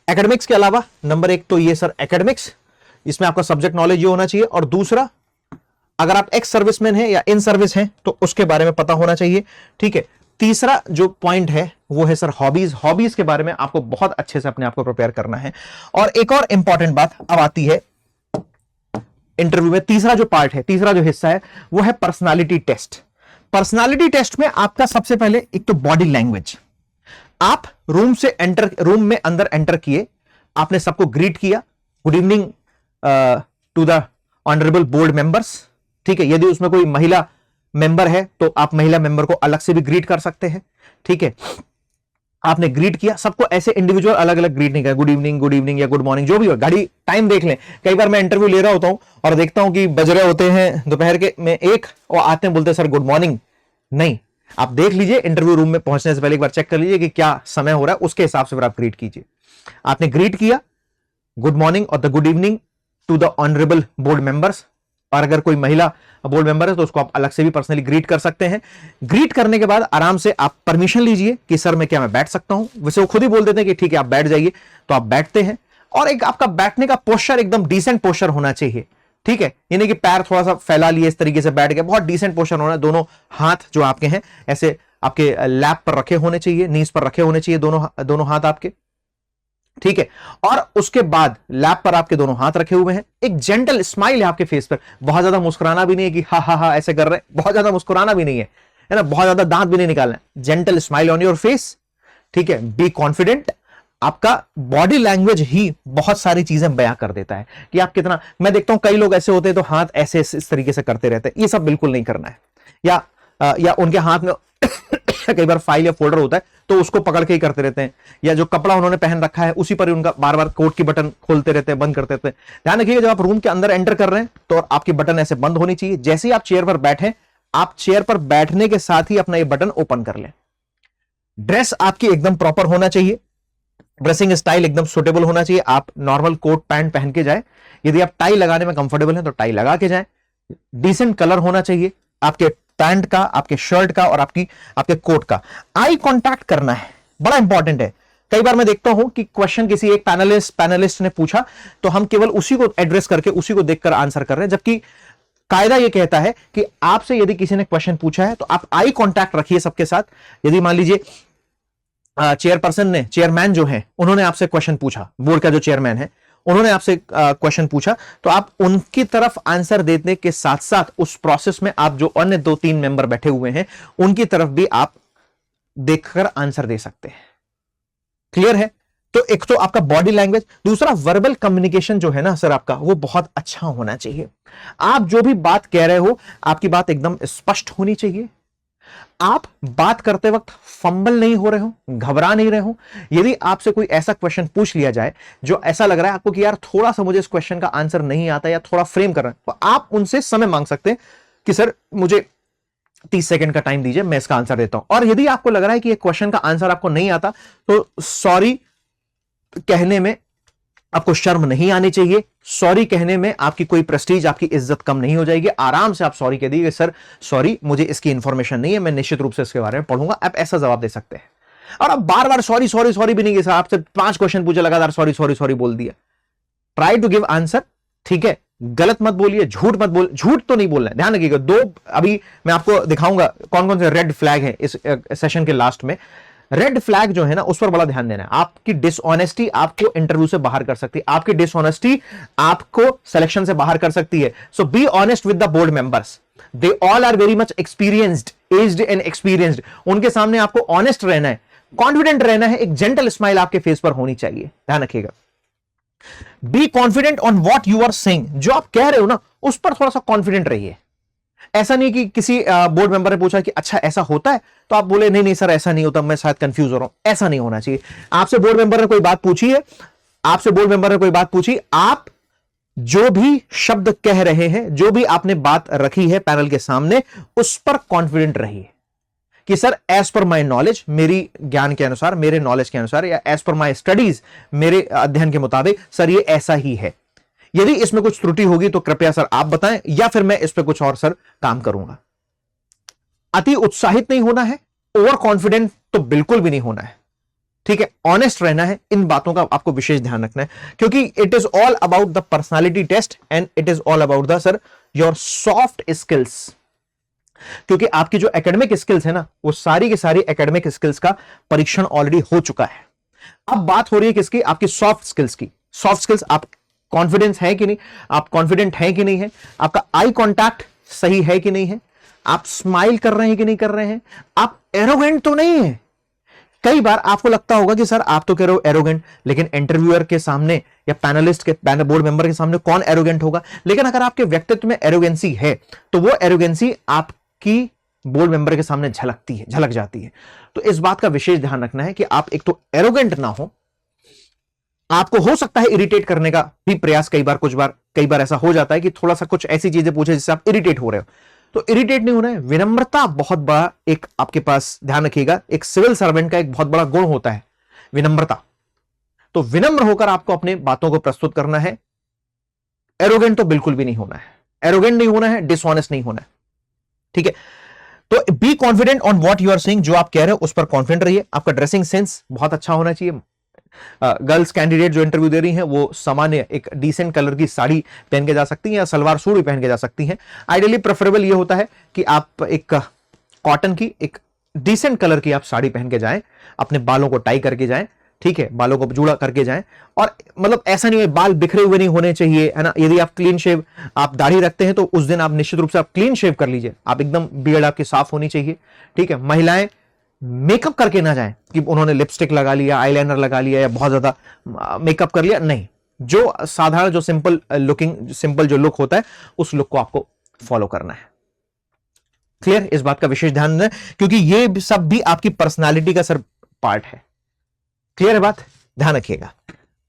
एकेडमिक्स के अलावा नंबर एक तो ये सर एकेडमिक्स, इसमें आपका सब्जेक्ट नॉलेज ये होना चाहिए, और दूसरा अगर आप एक्स सर्विसमैन हैं या इन सर्विस हैं तो उसके बारे में पता होना चाहिए, ठीक है। तीसरा जो पॉइंट है वो है सर हॉबीज। हॉबीज के बारे में आपको बहुत अच्छे से अपने आप को प्रिपेयर करना है। और एक और इंपॉर्टेंट बात अब आती है इंटरव्यू में, तीसरा जो पार्ट है, तीसरा जो हिस्सा है वो है पर्सनालिटी टेस्ट। पर्सनालिटी टेस्ट में आपका सबसे पहले एक तो बॉडी लैंग्वेज, आप रूम में अंदर एंटर किए, आपने सबको ग्रीट किया, good evening to the honourable board members, ठीक है। यदि उसमें कोई महिला मेंबर है तो आप महिला मेंबर को अलग से भी ग्रीट कर सकते हैं, ठीक है। आपने ग्रीट किया, सबको ऐसे इंडिविजुअल अलग अलग ग्रीट नहीं किया, गुड इवनिंग या गुड मॉर्निंग, जो भी हो। गाड़ी टाइम देख लें, कई बार मैं इंटरव्यू ले रहा होता हूं और देखता हूं कि बज रहे होते हैं दोपहर के में 1 और आते हैं बोलते हैं सर गुड मॉर्निंग। नहीं, आप देख लीजिए इंटरव्यू रूम में पहुंचने से पहले एक बार चेक कर लीजिए कि क्या समय हो रहा है, उसके हिसाब से फिर आप ग्रीट कीजिए। आपने ग्रीट किया, गुड मॉर्निंग और the good evening to the honourable board members, और अगर कोई महिला बोर्ड मेंबर है तो उसको आप अलग से भी पर्सनली ग्रीट कर सकते हैं। ग्रीट करने के बाद आराम से आप परमिशन लीजिए कि सर मैं बैठ सकता हूं। वैसे वो खुद ही बोल देते हैं कि ठीक है आप बैठ जाइए, तो आप बैठते हैं। और एक आपका बैठने का पोस्चर एकदम डिसेंट पोस्चर होना चाहिए, ठीक है। यानी कि पैर थोड़ा सा फैला लिए, इस तरीके से बैठ गए, बहुत डिसेंट पोस्चर होना है। दोनों हाथ जो आपके हैं ऐसे आपके लैप पर रखे होने चाहिए, नीज पर रखे होने चाहिए दोनों हाथ आपके, ठीक है। और उसके बाद लैप पर आपके दोनों हाथ रखे हुए हैं, एक जेंटल स्माइल है आपके फेस पर, बहुत ज्यादा मुस्कुराना भी नहीं है कि हा हा हा ऐसे कर रहे हैं, बहुत ज्यादा मुस्कुराना भी नहीं है ना, बहुत ज्यादा दांत भी नहीं निकालना है। Gentle smile on your face, ठीक है। Be confident. आपका बॉडी लैंग्वेज ही बहुत सारी चीजें बयां कर देता है कि आप कितना, मैं देखता हूं कई लोग ऐसे होते हैं तो हाथ ऐसे इस तरीके से करते रहते हैं, ये सब बिल्कुल नहीं करना है। या उनके हाथ में कई बार फाइल या फोल्डर होता है तो उसको पकड़ के ही करते रहते हैं, या जो कपड़ा उन्होंने पहन रखा है उसी पर ही उनका बार बार कोट की बटन खोलते रहते हैं, बंद करते रहते हैं। ध्यान रखिएगा जब आप रूम के अंदर एंटर कर रहे हैं तो आपकी बटन ऐसे बंद होनी चाहिए। जैसे ही आप चेयर पर बैठे, आप चेयर पर बैठने के साथ ही अपना ये बटन ओपन कर लें। ड्रेस आपकी एकदम प्रॉपर होना चाहिए, ड्रेसिंग स्टाइल एकदम सुटेबल होना चाहिए। आप नॉर्मल कोट पैंट पहन के जाए, यदि आप टाई लगाने में कंफर्टेबल हैं तो टाई लगा के जाए। डिसेंट कलर होना चाहिए आपके पैंट का, आपके शर्ट का और आपके कोट का। आई कांटेक्ट करना है, बड़ा इंपॉर्टेंट है। कई बार मैं देखता हूं कि क्वेश्चन किसी एक पैनलिस्ट ने पूछा तो हम केवल उसी को एड्रेस करके उसी को देखकर आंसर कर रहे हैं, जबकि कायदा यह कहता है कि आपसे यदि किसी ने क्वेश्चन पूछा है तो आप आई कांटेक्ट रखिए सबके साथ। यदि मान लीजिए चेयरमैन जो है उन्होंने आपसे क्वेश्चन पूछा, बोर्ड का जो चेयरमैन है उन्होंने आपसे क्वेश्चन पूछा, तो आप उनकी तरफ आंसर देने के साथ साथ उस प्रोसेस में आप जो अन्य 2-3 मेंबर बैठे हुए हैं उनकी तरफ भी आप देखकर आंसर दे सकते हैं। क्लियर है? तो एक तो आपका बॉडी लैंग्वेज, दूसरा वर्बल कम्युनिकेशन जो है ना सर आपका, वो बहुत अच्छा होना चाहिए। आप जो भी बात कह रहे हो आपकी बात एकदम स्पष्ट होनी चाहिए। आप बात करते वक्त फंबल नहीं हो रहे हो, घबरा नहीं रहे हो। यदि आपसे कोई ऐसा क्वेश्चन पूछ लिया जाए जो ऐसा लग रहा है आपको कि यार थोड़ा सा मुझे इस क्वेश्चन का आंसर नहीं आता या थोड़ा फ्रेम कर रहे हैं, तो आप उनसे समय मांग सकते हैं कि सर मुझे 30 सेकंड का टाइम दीजिए, मैं इसका आंसर देता हूं। और यदि आपको लग रहा है कि ये क्वेश्चन का आंसर आपको नहीं आता तो सॉरी कहने में आपको शर्म नहीं आनी चाहिए। सॉरी कहने में आपकी कोई प्रेस्टीज, आपकी इज्जत कम नहीं हो जाएगी। आराम से आप सॉरी कह दीजिए, सर सॉरी मुझे इसकी इंफॉर्मेशन नहीं है, मैं निश्चित रूप से इसके बारे में पढ़ूंगा। आप ऐसा जवाब दे सकते हैं। और अब बार बार सॉरी सॉरी सॉरी भी नहीं, आपसे 5 क्वेश्चन पूछे लगातार सॉरी सॉरी सॉरी बोल दिया। ट्राई टू गिव आंसर, ठीक है। गलत मत बोलिए, झूठ मत बोल, झूठ तो नहीं बोलना है। ध्यान रखिएगा, 2 अभी मैं आपको दिखाऊंगा कौन कौन से रेड फ्लैग है इस सेशन के लास्ट में। रेड फ्लैग जो है ना उस पर बड़ा ध्यान देना है। आपकी डिसऑनेस्टी आपको इंटरव्यू से बाहर कर सकती है, आपकी डिसऑनेस्टी आपको सिलेक्शन से बाहर कर सकती है। So be honest with the board members, they all are very much experienced, aged and experienced. उनके सामने आपको ऑनेस्ट रहना है, कॉन्फिडेंट रहना है, एक जेंटल स्माइल आपके फेस पर होनी चाहिए। ध्यान रखिएगा। Be confident on what you are saying, जो आप कह रहे हो ना उस पर थोड़ा सा कॉन्फिडेंट रहिए। ऐसा नहीं कि किसी बोर्ड मेंबर ने पूछा कि अच्छा ऐसा होता है, तो आप बोले नहीं नहीं सर ऐसा नहीं होता, मैं शायद कंफ्यूज हो रहा हूं। ऐसा नहीं होना चाहिए। आपसे बोर्ड मेंबर ने कोई बात पूछी है, आपसे बोर्ड मेंबर ने कोई बात पूछी, आप जो भी शब्द कह रहे हैं, जो भी आपने बात रखी है पैनल के सामने, उस पर कॉन्फिडेंट रहिए कि sir as per my knowledge, मेरी ज्ञान के अनुसार, मेरे नॉलेज के अनुसार, या एज पर माई स्टडीज, मेरे अध्ययन के मुताबिक सर ये ऐसा ही है। यदि इसमें कुछ त्रुटि होगी तो कृपया सर आप बताएं, या फिर मैं इस पर कुछ और सर काम करूंगा। अति उत्साहित नहीं होना है, ओवर कॉन्फिडेंट तो बिल्कुल भी नहीं होना है। ठीक है, ऑनेस्ट रहना है। इन बातों का आपको विशेष ध्यान रखना है, क्योंकि it is all about the personality test and it is all about the sir your soft skills. क्योंकि आपकी जो एकेडमिक स्किल्स है ना, वो सारी की सारी एकेडमिक स्किल्स का परीक्षण ऑलरेडी हो चुका है। अब बात हो रही है किसकी? आपकी सॉफ्ट स्किल्स की। सॉफ्ट स्किल्स, आप कॉन्फिडेंस है कि नहीं, आप कॉन्फिडेंट है कि नहीं है, आपका आई कॉन्टैक्ट सही है कि नहीं है, आप स्माइल कर रहे हैं कि नहीं कर रहे हैं, आप एरोगेंट तो नहीं है। कई बार आपको लगता होगा कि सर आप तो कह रहे हो एरोगेंट, लेकिन इंटरव्यूअर के सामने या पैनलिस्ट के, बोर्ड मेंबर के सामने कौन एरोगेंट होगा? लेकिन अगर आपके व्यक्तित्व में एरोगेंसी है तो वो एरोगेंसी आपकी बोर्ड मेंबर के सामने झलकती है, झलक जाती है। तो इस बात का विशेष ध्यान रखना है कि आप एक तो एरोगेंट ना हो। आपको हो सकता है इरिटेट करने का भी प्रयास कई बार ऐसा हो जाता है कि थोड़ा सा कुछ ऐसी चीजें पूछे जिससे आप इरिटेट हो रहे हो, तो इरिटेट नहीं होना है। विनम्रता बहुत बड़ा एक आपके पास, ध्यान रखिएगा, एक सिविल सर्वेंट का एक बहुत बड़ा गुण होता है विनम्रता। तो विनम्र होकर आपको अपने बातों को प्रस्तुत करना है। एरोगेंट तो बिल्कुल भी नहीं होना है, एरोगेंट नहीं होना है, डिसऑनेस्ट नहीं होना है। ठीक है, तो be confident on what you are saying, जो आप कह रहे हो उस पर कॉन्फिडेंट रहिए। आपका ड्रेसिंग सेंस बहुत अच्छा होना चाहिए। गर्ल्स कैंडिडेट जो इंटरव्यू दे रही हैं वो सामान्य एक डिसेंट कलर की साड़ी पहन के जा सकती हैं या सलवार सूट भी पहन के जा सकती हैं। आइडियली प्रेफरेबल ये होता है कि आप एक कॉटन की, एक डिसेंट कलर की आप साड़ी पहन के जाएं, अपने बालों को टाई करके जाएं। ठीक है, बालों को जूड़ा करके जाएं, और मतलब ऐसा नहीं है बाल बिखरे हुए नहीं होने चाहिए, है ना। यदि आप क्लीन शेव, आप दाढ़ी रखते हैं तो उस दिन आप निश्चित रूप से आप क्लीन शेव कर लीजिए, आप एकदम बियर्ड आपकी साफ होनी चाहिए। ठीक है, महिलाएं मेकअप करके ना जाएं कि उन्होंने लिपस्टिक लगा लिया, आईलाइनर लगा लिया या बहुत ज्यादा मेकअप कर लिया, नहीं। जो साधारण, जो सिंपल जो लुक होता है उस लुक को आपको फॉलो करना है। क्लियर? इस बात का विशेष ध्यान दें, क्योंकि ये सब भी आपकी पर्सनालिटी का सर पार्ट है। क्लियर है बात? ध्यान रखिएगा।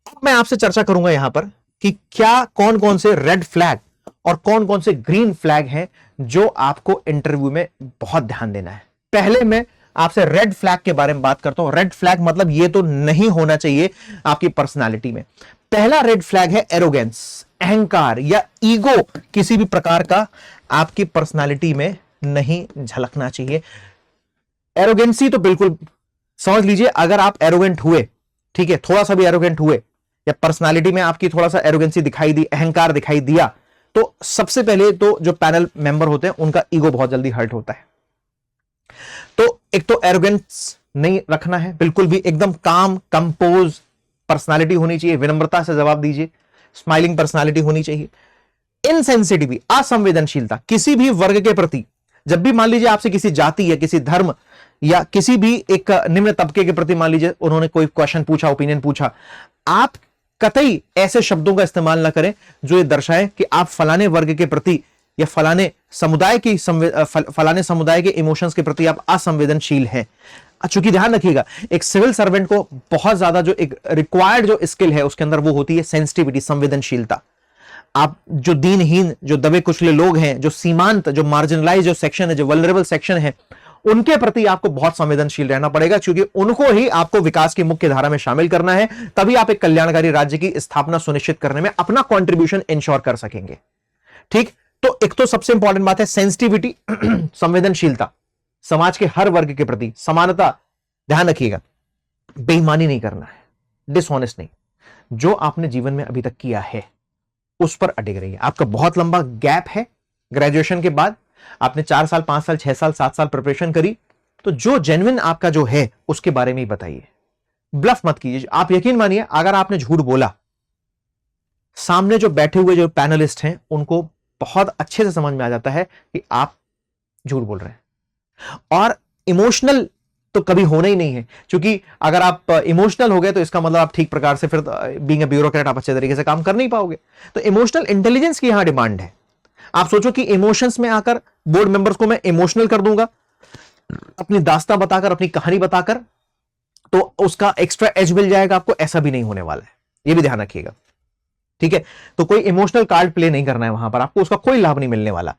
अब मैं आपसे चर्चा करूंगा यहां पर कि क्या कौन कौन से रेड फ्लैग और कौन कौन से ग्रीन फ्लैग हैं जो आपको इंटरव्यू में बहुत ध्यान देना है। पहले मैं आपसे रेड फ्लैग के बारे में बात करता हूं। रेड फ्लैग मतलब ये तो नहीं होना चाहिए आपकी पर्सनालिटी में। पहला रेड फ्लैग है एरोगेंस, अहंकार या ईगो, किसी भी प्रकार का आपकी पर्सनालिटी में नहीं झलकना चाहिए। एरोगेंसी तो बिल्कुल समझ लीजिए, अगर आप एरोगेंट हुए, ठीक है, थोड़ा सा भी एरोगेंट हुए या पर्सनालिटी में आपकी थोड़ा सा एरोगेंसी दिखाई दी, अहंकार दिखाई दिया, तो सबसे पहले तो जो पैनल मेंबर होते हैं उनका ईगो बहुत जल्दी हर्ट होता है। तो एक तो एरोगेंस नहीं रखना है बिल्कुल भी, एकदम काम कंपोज पर्सनालिटी होनी चाहिए, विनम्रता से जवाब दीजिए, स्माइलिंग पर्सनालिटी होनी चाहिए। इनसेंसिटिविटी, असंवेदनशीलता किसी भी वर्ग के प्रति, जब भी मान लीजिए आपसे किसी जाति या किसी धर्म या किसी भी एक निम्न तबके के प्रति मान लीजिए उन्होंने कोई क्वेश्चन पूछा, ओपिनियन पूछा, आप कतई ऐसे शब्दों का इस्तेमाल ना करें जो ये दर्शाए कि आप फलाने वर्ग के प्रति या फलाने समुदाय के इमोशंस के प्रति आप असंवेदनशील हैं। चूंकि ध्यान रखिएगा, एक सिविल सर्वेंट को बहुत ज्यादा जो एक रिक्वायर्ड जो स्किल है उसके अंदर वो होती है सेंसिटिविटी, संवेदनशीलता। आप जो दीनहीन, जो दबे कुचले लोग हैं, जो सीमांत, जो मार्जिनलाइज जो सेक्शन है, जो वल्नरेबल सेक्शन है, उनके प्रति आपको बहुत संवेदनशील रहना पड़ेगा, क्योंकि उनको ही आपको विकास की मुख्य धारा में शामिल करना है। तभी आप एक कल्याणकारी राज्य की स्थापना सुनिश्चित करने में अपना कंट्रीब्यूशन इंश्योर कर सकेंगे। ठीक, तो एक तो सबसे इंपॉर्टेंट बात है सेंसिटिविटी, संवेदनशीलता, समाज के हर वर्ग के प्रति समानता। ध्यान रखिएगा, बेईमानी नहीं करना है, डिसऑनेस्ट नहीं। जो आपने जीवन में अभी तक किया है उस पर अडिग रहिए। आपका बहुत लंबा गैप है, ग्रेजुएशन के बाद आपने 4 साल, 5 साल, 6 साल, 7 साल प्रिपरेशन करी, तो जो जेन्युइन आपका जो है उसके बारे में ही बताइए। ब्लफ मत कीजिए। आप यकीन मानिए, अगर आपने झूठ बोला, सामने जो बैठे हुए जो पैनलिस्ट हैं उनको बहुत अच्छे से समझ में आ जाता है कि आप झूठ बोल रहे हैं। और इमोशनल तो कभी होना ही नहीं है, क्योंकि अगर आप इमोशनल हो गए तो इसका मतलब आप ठीक प्रकार से फिर बीइंग अ ब्यूरोक्रेट आप अच्छे तरीके से काम कर नहीं पाओगे। तो इमोशनल इंटेलिजेंस की यहां डिमांड है। आप सोचो कि इमोशंस में आकर बोर्ड मेंबर्स को मैं इमोशनल कर दूंगा अपनी दास्तां बताकर, अपनी कहानी बताकर, तो उसका एक्स्ट्रा एज मिल जाएगा आपको, ऐसा भी नहीं होने वाला है, यह भी ध्यान रखिएगा। ठीक है, तो कोई इमोशनल कार्ड प्ले नहीं करना है वहां पर, आपको उसका कोई लाभ नहीं मिलने वाला।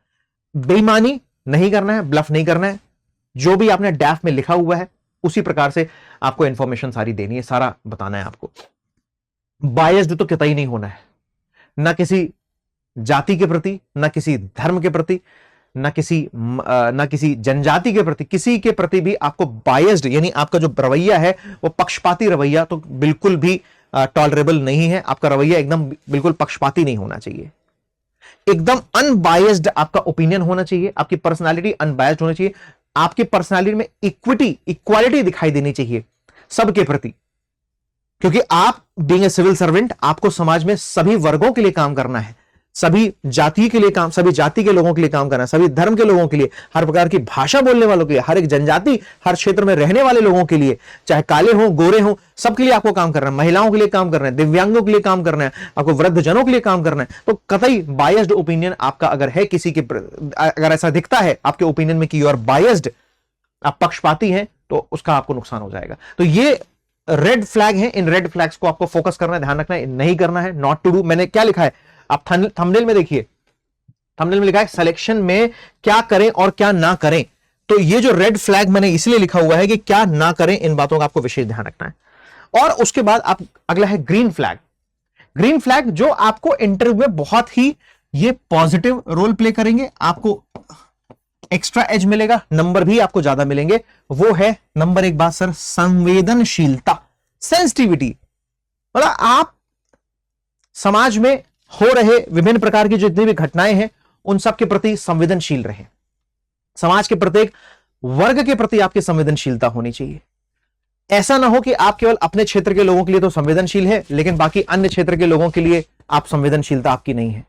बेईमानी नहीं करना है, ब्लफ नहीं करना है, जो भी आपने डैफ में लिखा हुआ है उसी प्रकार से आपको इंफॉर्मेशन सारी देनी है, सारा बताना है आपको। बायस्ड तो कतई नहीं होना है, ना किसी जाति के प्रति, ना किसी धर्म के प्रति, ना किसी जनजाति के प्रति, किसी के प्रति भी आपको बायस्ड यानी आपका जो रवैया है वो पक्षपाती रवैया तो बिल्कुल भी टॉलरेबल नहीं है। आपका रवैया एकदम बिल्कुल पक्षपाती नहीं होना चाहिए, एकदम अनबायस्ड आपका ओपिनियन होना चाहिए, आपकी पर्सनालिटी अनबायस्ड होनी चाहिए, आपकी पर्सनालिटी में इक्वालिटी दिखाई देनी चाहिए सबके प्रति, क्योंकि आप बीइंग ए सिविल सर्वेंट आपको समाज में सभी वर्गों के लिए काम करना है, सभी जाति के लिए काम, सभी जाति के लोगों के लिए काम करना है, सभी धर्म के लोगों के लिए, हर प्रकार की भाषा बोलने वालों के लिए, हर एक जनजाति, हर क्षेत्र में रहने वाले लोगों के लिए, चाहे काले हो गोरे हो, सबके लिए आपको काम करना है, महिलाओं के लिए काम करना है, दिव्यांगों के लिए काम करना है, आपको वृद्ध जनों के लिए काम करना है। तो कतई बायस्ड ओपिनियन आपका अगर है किसी के, अगर ऐसा दिखता है आपके ओपिनियन में कि यू आर बायस्ड, आप पक्षपाती हैं, तो उसका आपको नुकसान हो जाएगा। तो ये रेड फ्लैग है, इन रेड फ्लैग्स को आपको फोकस करना है, ध्यान रखना है, नहीं करना है, नॉट टू डू। मैंने क्या लिखा है आप थंबनेल में देखिए, थंबनेल में लिखा है सिलेक्शन में क्या करें और क्या ना करें। तो ये जो रेड फ्लैग मैंने इसलिए लिखा हुआ है कि क्या ना करें, इन बातों का आपको विशेष ध्यान रखना है। और उसके बाद आप अगला है ग्रीन फ्लैग। ग्रीन फ्लैग जो आपको इंटरव्यू में बहुत ही ये पॉजिटिव रोल प्ले करेंगे, आपको एक्स्ट्रा एज मिलेगा, नंबर भी आपको ज्यादा मिलेंगे। वो है नंबर एक बात सर, संवेदनशीलता, सेंसिटिविटी। मतलब आप समाज में हो रहे विभिन्न प्रकार की जितनी भी घटनाएं हैं उन सब के प्रति संवेदनशील रहें। समाज के प्रत्येक वर्ग के प्रति आपकी संवेदनशीलता होनी चाहिए। ऐसा ना हो कि आप केवल अपने क्षेत्र के लोगों के लिए तो संवेदनशील है लेकिन बाकी अन्य क्षेत्र के लोगों के लिए आप संवेदनशीलता आपकी नहीं है।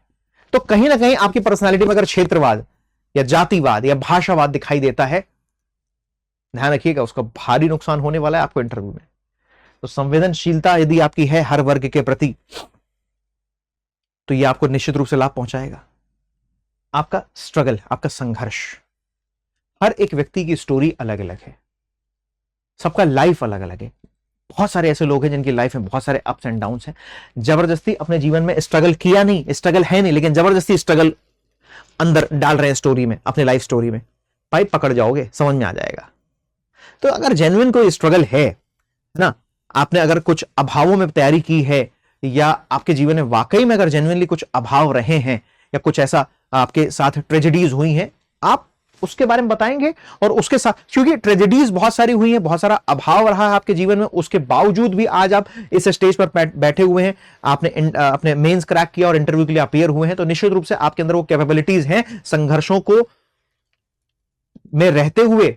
तो कहीं ना कहीं आपकी पर्सनालिटी में अगर क्षेत्रवाद या जातिवाद या भाषावाद दिखाई देता है, ध्यान रखिएगा उसका भारी नुकसान होने वाला है आपको इंटरव्यू में। तो संवेदनशीलता यदि आपकी है हर वर्ग के प्रति तो यह आपको निश्चित रूप से लाभ पहुंचाएगा। आपका स्ट्रगल, आपका संघर्ष, हर एक व्यक्ति की स्टोरी अलग अलग है, सबका लाइफ अलग अलग है। बहुत सारे ऐसे लोग हैं जिनकी लाइफ में बहुत सारे अप्स एंड डाउन्स हैं, जबरदस्ती अपने जीवन में स्ट्रगल किया नहीं, स्ट्रगल है नहीं, लेकिन जबरदस्ती स्ट्रगल अंदर डाल रहे हैं स्टोरी में, अपने लाइफ स्टोरी में। पाइप पकड़ जाओगे, समझ में आ जाएगा। तो अगर जेन्युइन कोई स्ट्रगल है ना, आपने अगर कुछ अभावों में तैयारी की है या आपके जीवन में वाकई में अगर जेन्युइनली कुछ अभाव रहे हैं या कुछ ऐसा आपके साथ ट्रेजेडीज हुई हैं, आप उसके बारे में बताएंगे। और उसके साथ, क्योंकि ट्रेजेडीज बहुत सारी हुई हैं, बहुत सारा अभाव रहा है आपके जीवन में, उसके बावजूद भी आज आप इस स्टेज पर बैठे हुए हैं, आपने अपने मेंस क्रैक किया और इंटरव्यू के लिए अपीयर हुए हैं, तो निश्चित रूप से आपके अंदर वो कैपेबिलिटीज हैं संघर्षों को में रहते हुए,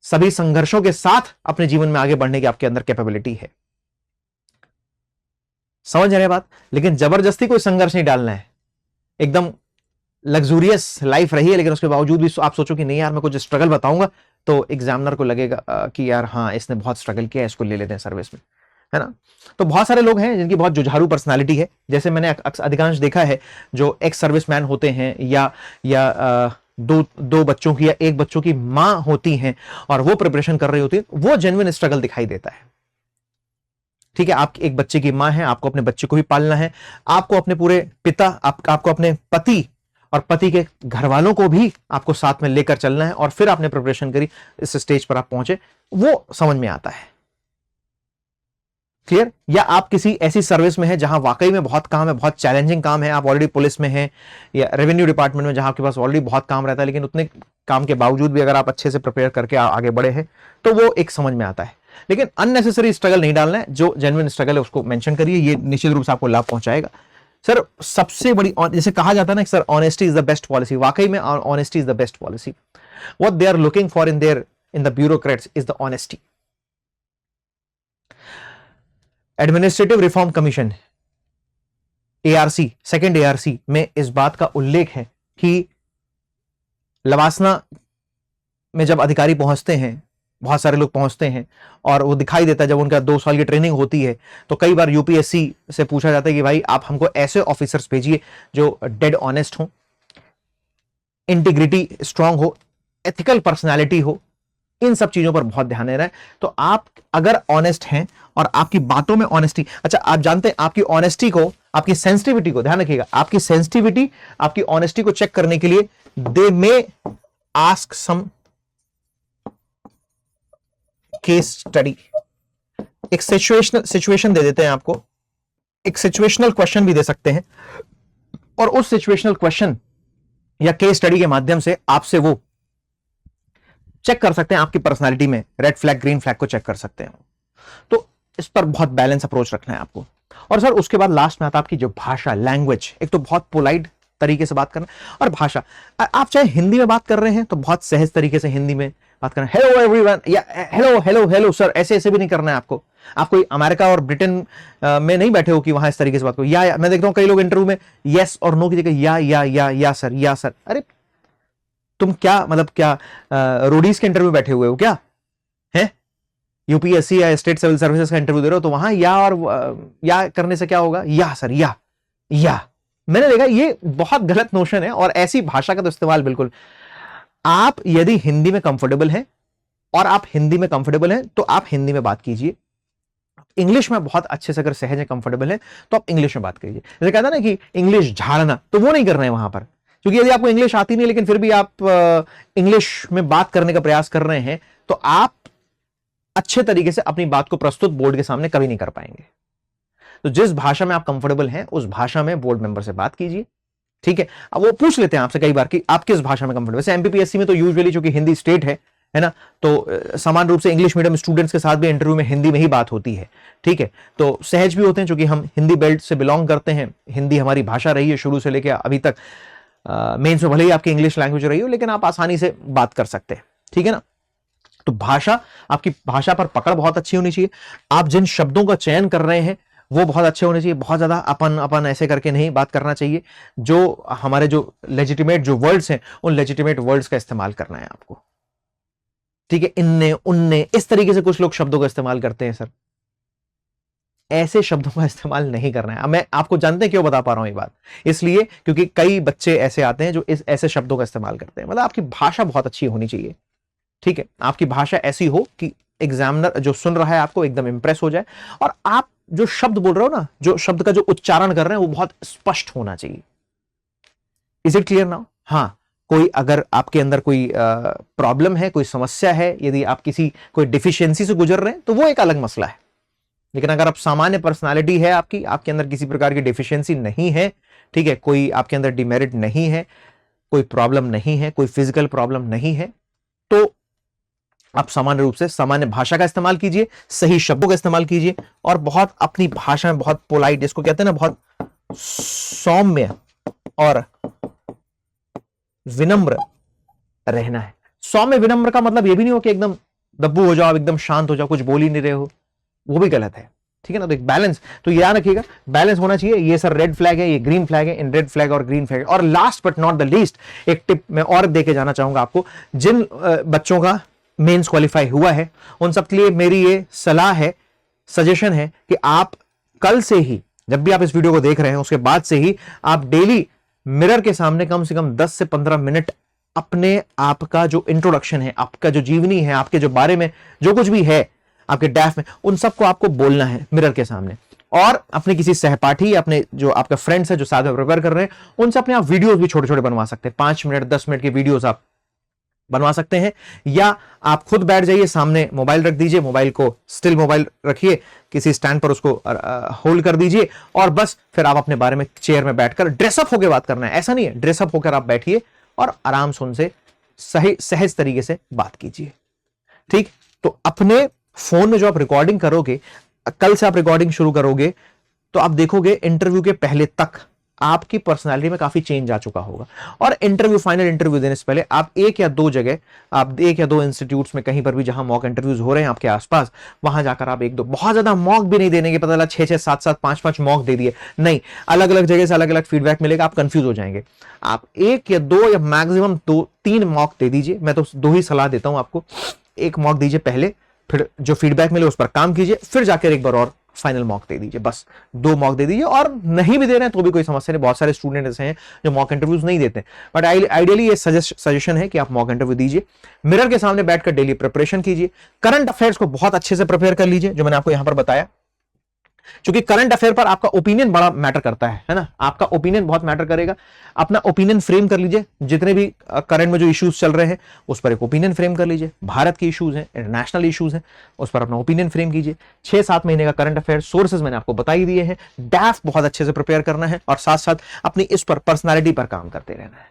सभी संघर्षों के साथ अपने जीवन में आगे बढ़ने की आपके अंदर कैपेबिलिटी है। समझ रहे बात? लेकिन जबरदस्ती कोई संघर्ष नहीं डालना है, एकदम लग्जूरियस लाइफ रही है लेकिन उसके बावजूद भी आप सोचो कि नहीं यार मैं कुछ स्ट्रगल बताऊंगा तो एग्जामिनर को लगेगा कि यार हाँ इसने बहुत स्ट्रगल किया है, इसको ले लेते हैं सर्विस में, है ना। तो बहुत सारे लोग हैं जिनकी बहुत जुझारू पर्सनालिटी है, जैसे मैंने अधिकांश देखा है जो एक्स सर्विसमैन होते हैं या दो बच्चों की या एक बच्चों की मां होती हैं और वो प्रिपरेशन कर रही होती है, वो जेन्युइन स्ट्रगल दिखाई देता है। ठीक है, आप एक बच्चे की मां है, आपको अपने बच्चे को भी पालना है, आपको अपने पूरे पिता, आपको अपने पति और पति के घर वालों को भी आपको साथ में लेकर चलना है और फिर आपने प्रिपरेशन करी, इस स्टेज पर आप पहुंचे, वो समझ में आता है। क्लियर? या आप किसी ऐसी सर्विस में है जहां वाकई में बहुत काम है, बहुत चैलेंजिंग काम है, आप ऑलरेडी पुलिस में हैं या रेवेन्यू डिपार्टमेंट में जहां आपके पास ऑलरेडी बहुत काम रहता है, लेकिन उतने काम के बावजूद भी अगर आप अच्छे से प्रिपेयर करके आगे बढ़े हैं तो वो एक समझ में आता है। लेकिन अननेसेसरी स्ट्रगल नहीं डालना है, जो जेन्युइन स्ट्रगल है उसको मेंशन करिए, ये निश्चित रूप से आपको लाभ पहुंचाएगा। सर सबसे बड़ी, जैसे कहा जाता है ना sir honesty is the best policy, वाकई में honesty is the best policy. What they are looking for in the bureaucrats is the honesty. Administrative reform commission ARC, second ARC में इस बात का उल्लेख है कि लवासना में जब अधिकारी पहुंचते हैं बहुत सारे लोग पहुंचते हैं और वो दिखाई देता है जब उनका 2 साल की ट्रेनिंग होती है तो कई बार यूपीएससी से पूछा जाता है कि भाई आप हमको ऐसे ऑफिसर्स भेजिए जो डेड ऑनेस्ट हो, इंटीग्रिटी स्ट्रांग हो, एथिकल पर्सनालिटी हो, इन सब चीजों पर बहुत ध्यान देना है। तो आप अगर ऑनेस्ट हैं और आपकी बातों में ऑनेस्टी, अच्छा आप जानते हैं आपकी ऑनेस्टी को, आपकी सेंसिटिविटी को, ध्यान रखिएगा, आपकी सेंसिटिविटी आपकी ऑनेस्टी को चेक करने के लिए they may ask some case study, एक सिचुएशन दे देते हैं आपको, एक सिचुएशनल क्वेश्चन भी दे सकते हैं और उस सिचुएशनल क्वेश्चन या केस स्टडी के माध्यम से आपसे वो चेक कर सकते हैं आपकी पर्सनालिटी में रेड फ्लैग ग्रीन फ्लैग को चेक कर सकते हैं। तो इस पर बहुत बैलेंस अप्रोच रखना है आपको। और सर उसके बाद लास्ट में आता है आपकी जो भाषा, लैंग्वेज, एक तो बहुत पोलाइट तरीके से बात करना और भाषा, आप चाहे हिंदी में बात कर रहे हैं तो बहुत सहज तरीके से हिंदी में बात करना, हेलो एवरीवन या हेलो हेलो हेलो सर, ऐसे ऐसे भी नहीं करना है आपको। आप कोई अमेरिका और ब्रिटेन में नहीं बैठे हो कि वहां इस तरीके से बात करो। या मैं देखता हूं कई लोग इंटरव्यू में यस और नो की जगह या सर, या सर। अरे तुम क्या मतलब क्या रोडीज के इंटरव्यू बैठे हुए हो क्या है? यूपीएससी या स्टेट सिविल सर्विसेज का इंटरव्यू दे रहे हो तो वहां या और या करने से क्या होगा? या सर, या। मैंने देखा ये बहुत गलत नोशन है और ऐसी भाषा का तो इस्तेमाल बिल्कुल, आप यदि हिंदी में कंफर्टेबल हैं और आप हिंदी में कंफर्टेबल हैं तो आप हिंदी में बात कीजिए। इंग्लिश में बहुत अच्छे से अगर सहज है, कंफर्टेबल है तो आप इंग्लिश में बात कीजिए। जैसे कहता ना कि इंग्लिश झाड़ना, तो वो नहीं करना है वहां पर, क्योंकि यदि आपको इंग्लिश आती नहीं लेकिन फिर भी आप इंग्लिश में बात करने का प्रयास कर रहे हैं तो आप अच्छे तरीके से अपनी बात को प्रस्तुत बोर्ड के सामने कभी नहीं कर पाएंगे। तो जिस भाषा में आप कंफर्टेबल हैं उस भाषा में बोर्ड मेंबर से बात कीजिए, ठीक है? अब वो पूछ लेते हैं आपसे कई बार कि आप किस भाषा में कंफर्टेबल। वैसे एमपीपीएससी में तो यूजुअली चूंकि हिंदी स्टेट है ना, तो समान रूप से इंग्लिश मीडियम स्टूडेंट्स के साथ भी इंटरव्यू में हिंदी में ही बात होती है, ठीक है? तो सहज भी होते हैं क्योंकि हम हिंदी बेल्ट से बिलोंग करते हैं, हिंदी हमारी भाषा रही है शुरू से लेकर अभी तक। मेंस में भले ही आपकी इंग्लिश लैंग्वेज रही हो लेकिन आप आसानी से बात कर सकते हैं, ठीक है ना? तो भाषा, आपकी भाषा पर पकड़ बहुत अच्छी होनी चाहिए। आप जिन शब्दों का चयन कर रहे हैं वो बहुत अच्छे होने चाहिए। बहुत ज्यादा अपन अपन ऐसे करके नहीं बात करना चाहिए। जो हमारे जो लेजिटिमेट जो वर्ड्स हैं उन लेजिटिमेट वर्ड्स का इस्तेमाल करना है आपको, ठीक है? इनने उनने इस तरीके से कुछ लोग शब्दों का इस्तेमाल करते हैं, सर ऐसे शब्दों का इस्तेमाल नहीं करना है। मैं आपको जानते हैं क्यों बता पा रहा हूं ये बात? इसलिए क्योंकि कई बच्चे ऐसे आते हैं जो इस ऐसे शब्दों का इस्तेमाल करते हैं। मतलब आपकी भाषा बहुत अच्छी होनी चाहिए, ठीक है? आपकी भाषा ऐसी हो कि एग्जामिनर जो सुन रहा है आपको एकदम इंप्रेस हो जाए और आप जो शब्द बोल रहे हो ना, जो शब्द का जो उच्चारण कर रहे हैं वो बहुत स्पष्ट होना चाहिए। Is it clear now? हाँ, कोई अगर आपके अंदर कोई प्रॉब्लम है, कोई समस्या है, यदि आप कोई डिफिशियंसी से गुजर रहे हैं तो वो एक अलग मसला है। लेकिन अगर आप सामान्य पर्सनालिटी है आपकी, आपके अंदर किसी प्रकार की डिफिशियंसी नहीं है, ठीक है, कोई आपके अंदर डिमेरिट नहीं है, कोई प्रॉब्लम नहीं है, कोई फिजिकल प्रॉब्लम नहीं है, तो आप सामान्य रूप से सामान्य भाषा का इस्तेमाल कीजिए, सही शब्दों का इस्तेमाल कीजिए और बहुत अपनी भाषा में बहुत पोलाइट, जिसको कहते हैं ना बहुत सौम्य और विनम्र रहना है। सौम्य विनम्र का मतलब यह भी नहीं हो कि एकदम दब्बू हो जाओ, एकदम शांत हो जाओ, कुछ बोल ही नहीं रहे हो, वो भी गलत है, ठीक है ना? तो एक बैलेंस, तो याद रखिएगा बैलेंस होना चाहिए। ये सर रेड फ्लैग है, ये ग्रीन फ्लैग है, इन रेड फ्लैग और ग्रीन फ्लैग। और last but not the least एक टिप मैं और देके जाना चाहूंगा आपको। जिन बच्चों का मेंस क्वालिफाई हुआ है उन सब के लिए मेरी ये सलाह है, सजेशन है कि आप कल से ही, जब भी आप इस वीडियो को देख रहे हैं उसके बाद से ही आप डेली मिरर के सामने कम से कम 10 से 15 मिनट अपने आप का जो इंट्रोडक्शन है, आपका जो जीवनी है, आपके जो बारे में जो कुछ भी है आपके डैफ में, उन सबको आपको बोलना है मिरर के सामने। और अपने किसी सहपाठी या अपने जो आपका फ्रेंड्स है जो साथ में प्रिपेयर कर रहे हैं उनसे अपने आप वीडियोस भी छोटे छोटे बनवा सकते हैं। 5 मिनट 10 मिनट के वीडियोस आप बनवा सकते हैं, या आप खुद बैठ जाइए, सामने मोबाइल रख दीजिए, मोबाइल को स्टिल मोबाइल रखिए, किसी स्टैंड पर उसको होल्ड कर दीजिए और बस फिर आप अपने बारे में चेयर में बैठकर ड्रेसअप होकर बात करना है। ऐसा नहीं है, ड्रेसअप होकर आप बैठिए और आराम से उनसे सही सहज तरीके से बात कीजिए, ठीक? तो अपने फोन में जो आप रिकॉर्डिंग करोगे, कल से आप रिकॉर्डिंग शुरू करोगे तो आप देखोगे इंटरव्यू के पहले तक आपकी पर्सनालिटी में काफी चेंज आ चुका होगा। और इंटरव्यू, फाइनल इंटरव्यू देने से पहले आप एक या दो इंस्टीट्यूट्स में कहीं पर भी जहां मॉक इंटरव्यूज हो रहे हैं आपके आसपास, वहां जाकर आप एक दो, बहुत ज्यादा मॉक भी नहीं देने के, पता चला 6-6 7-7 5-5 मॉक दे दिए, नहीं, अलग अलग जगह से अलग अलग फीडबैक मिलेगा, आप कंफ्यूज हो जाएंगे। आप 1 या 2 या मैक्सिमम 2-3 मॉक दे दीजिए। मैं तो 2 ही सलाह देता हूं आपको, एक मॉक दीजिए पहले, फिर जो फीडबैक मिले उस पर काम कीजिए, फिर जाकर एक बार और फाइनल मॉक दे दीजिए। बस 2 मॉक दे दीजिए, और नहीं भी दे रहे हैं तो भी कोई समस्या नहीं। बहुत सारे स्टूडेंट ऐसे हैं जो मॉक इंटरव्यूज नहीं देते, बट आइडियली ये सजेशन है कि आप मॉक इंटरव्यू दीजिए, मिरर के सामने बैठकर डेली प्रिपरेशन कीजिए, करंट अफेयर्स को बहुत अच्छे से प्रिपेयर कर लीजिए, जो मैंने आपको यहां पर बताया। क्योंकि करंट अफेयर पर आपका ओपिनियन बड़ा मैटर करता है ना, आपका ओपिनियन बहुत मैटर करेगा। अपना ओपिनियन फ्रेम कर लीजिए, जितने भी करंट में जो इश्यूज चल रहे हैं उस पर एक ओपिनियन फ्रेम कर लीजिए। भारत के इश्यूज हैं, इंटरनेशनल इश्यूज हैं, उस पर अपना ओपिनियन फ्रेम कीजिए। 6-7 महीने का करंट अफेयर सोर्सेज मैंने आपको बता ही दिए हैं। डैफ बहुत अच्छे से प्रिपेयर करना है, और साथ साथ अपनी इस पर पर्सनैलिटी पर काम करते रहना है।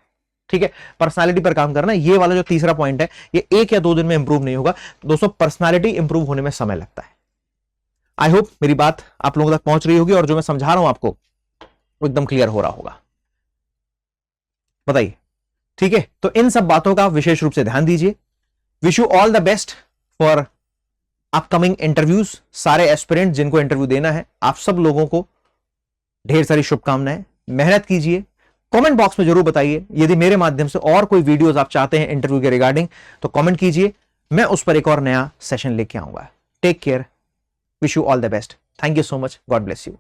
ठीक है, पर्सनालिटी पर काम करना है। ये वाला जो तीसरा पॉइंट है, ये 1 या 2 दिन में इंप्रूव नहीं होगा दोस्तों, पर्सनालिटी इंप्रूव होने में समय लगता है। आई होप मेरी बात आप लोगों तक पहुंच रही होगी, और जो मैं समझा रहा हूं आपको वो एकदम क्लियर हो रहा होगा। बताइए, ठीक है? तो इन सब बातों का विशेष रूप से ध्यान दीजिए। Wish you all the best for upcoming interviews. सारे एस्पिरेंट जिनको इंटरव्यू देना है, आप सब लोगों को ढेर सारी शुभकामनाएं। मेहनत कीजिए। कमेंट बॉक्स में जरूर बताइए यदि मेरे माध्यम से और कोई वीडियोस आप चाहते हैं इंटरव्यू के रिगार्डिंग, तो कमेंट कीजिए, मैं उस पर एक और नया सेशन लेके आऊंगा। Take care, wish you all the best. Thank you so much, God bless you.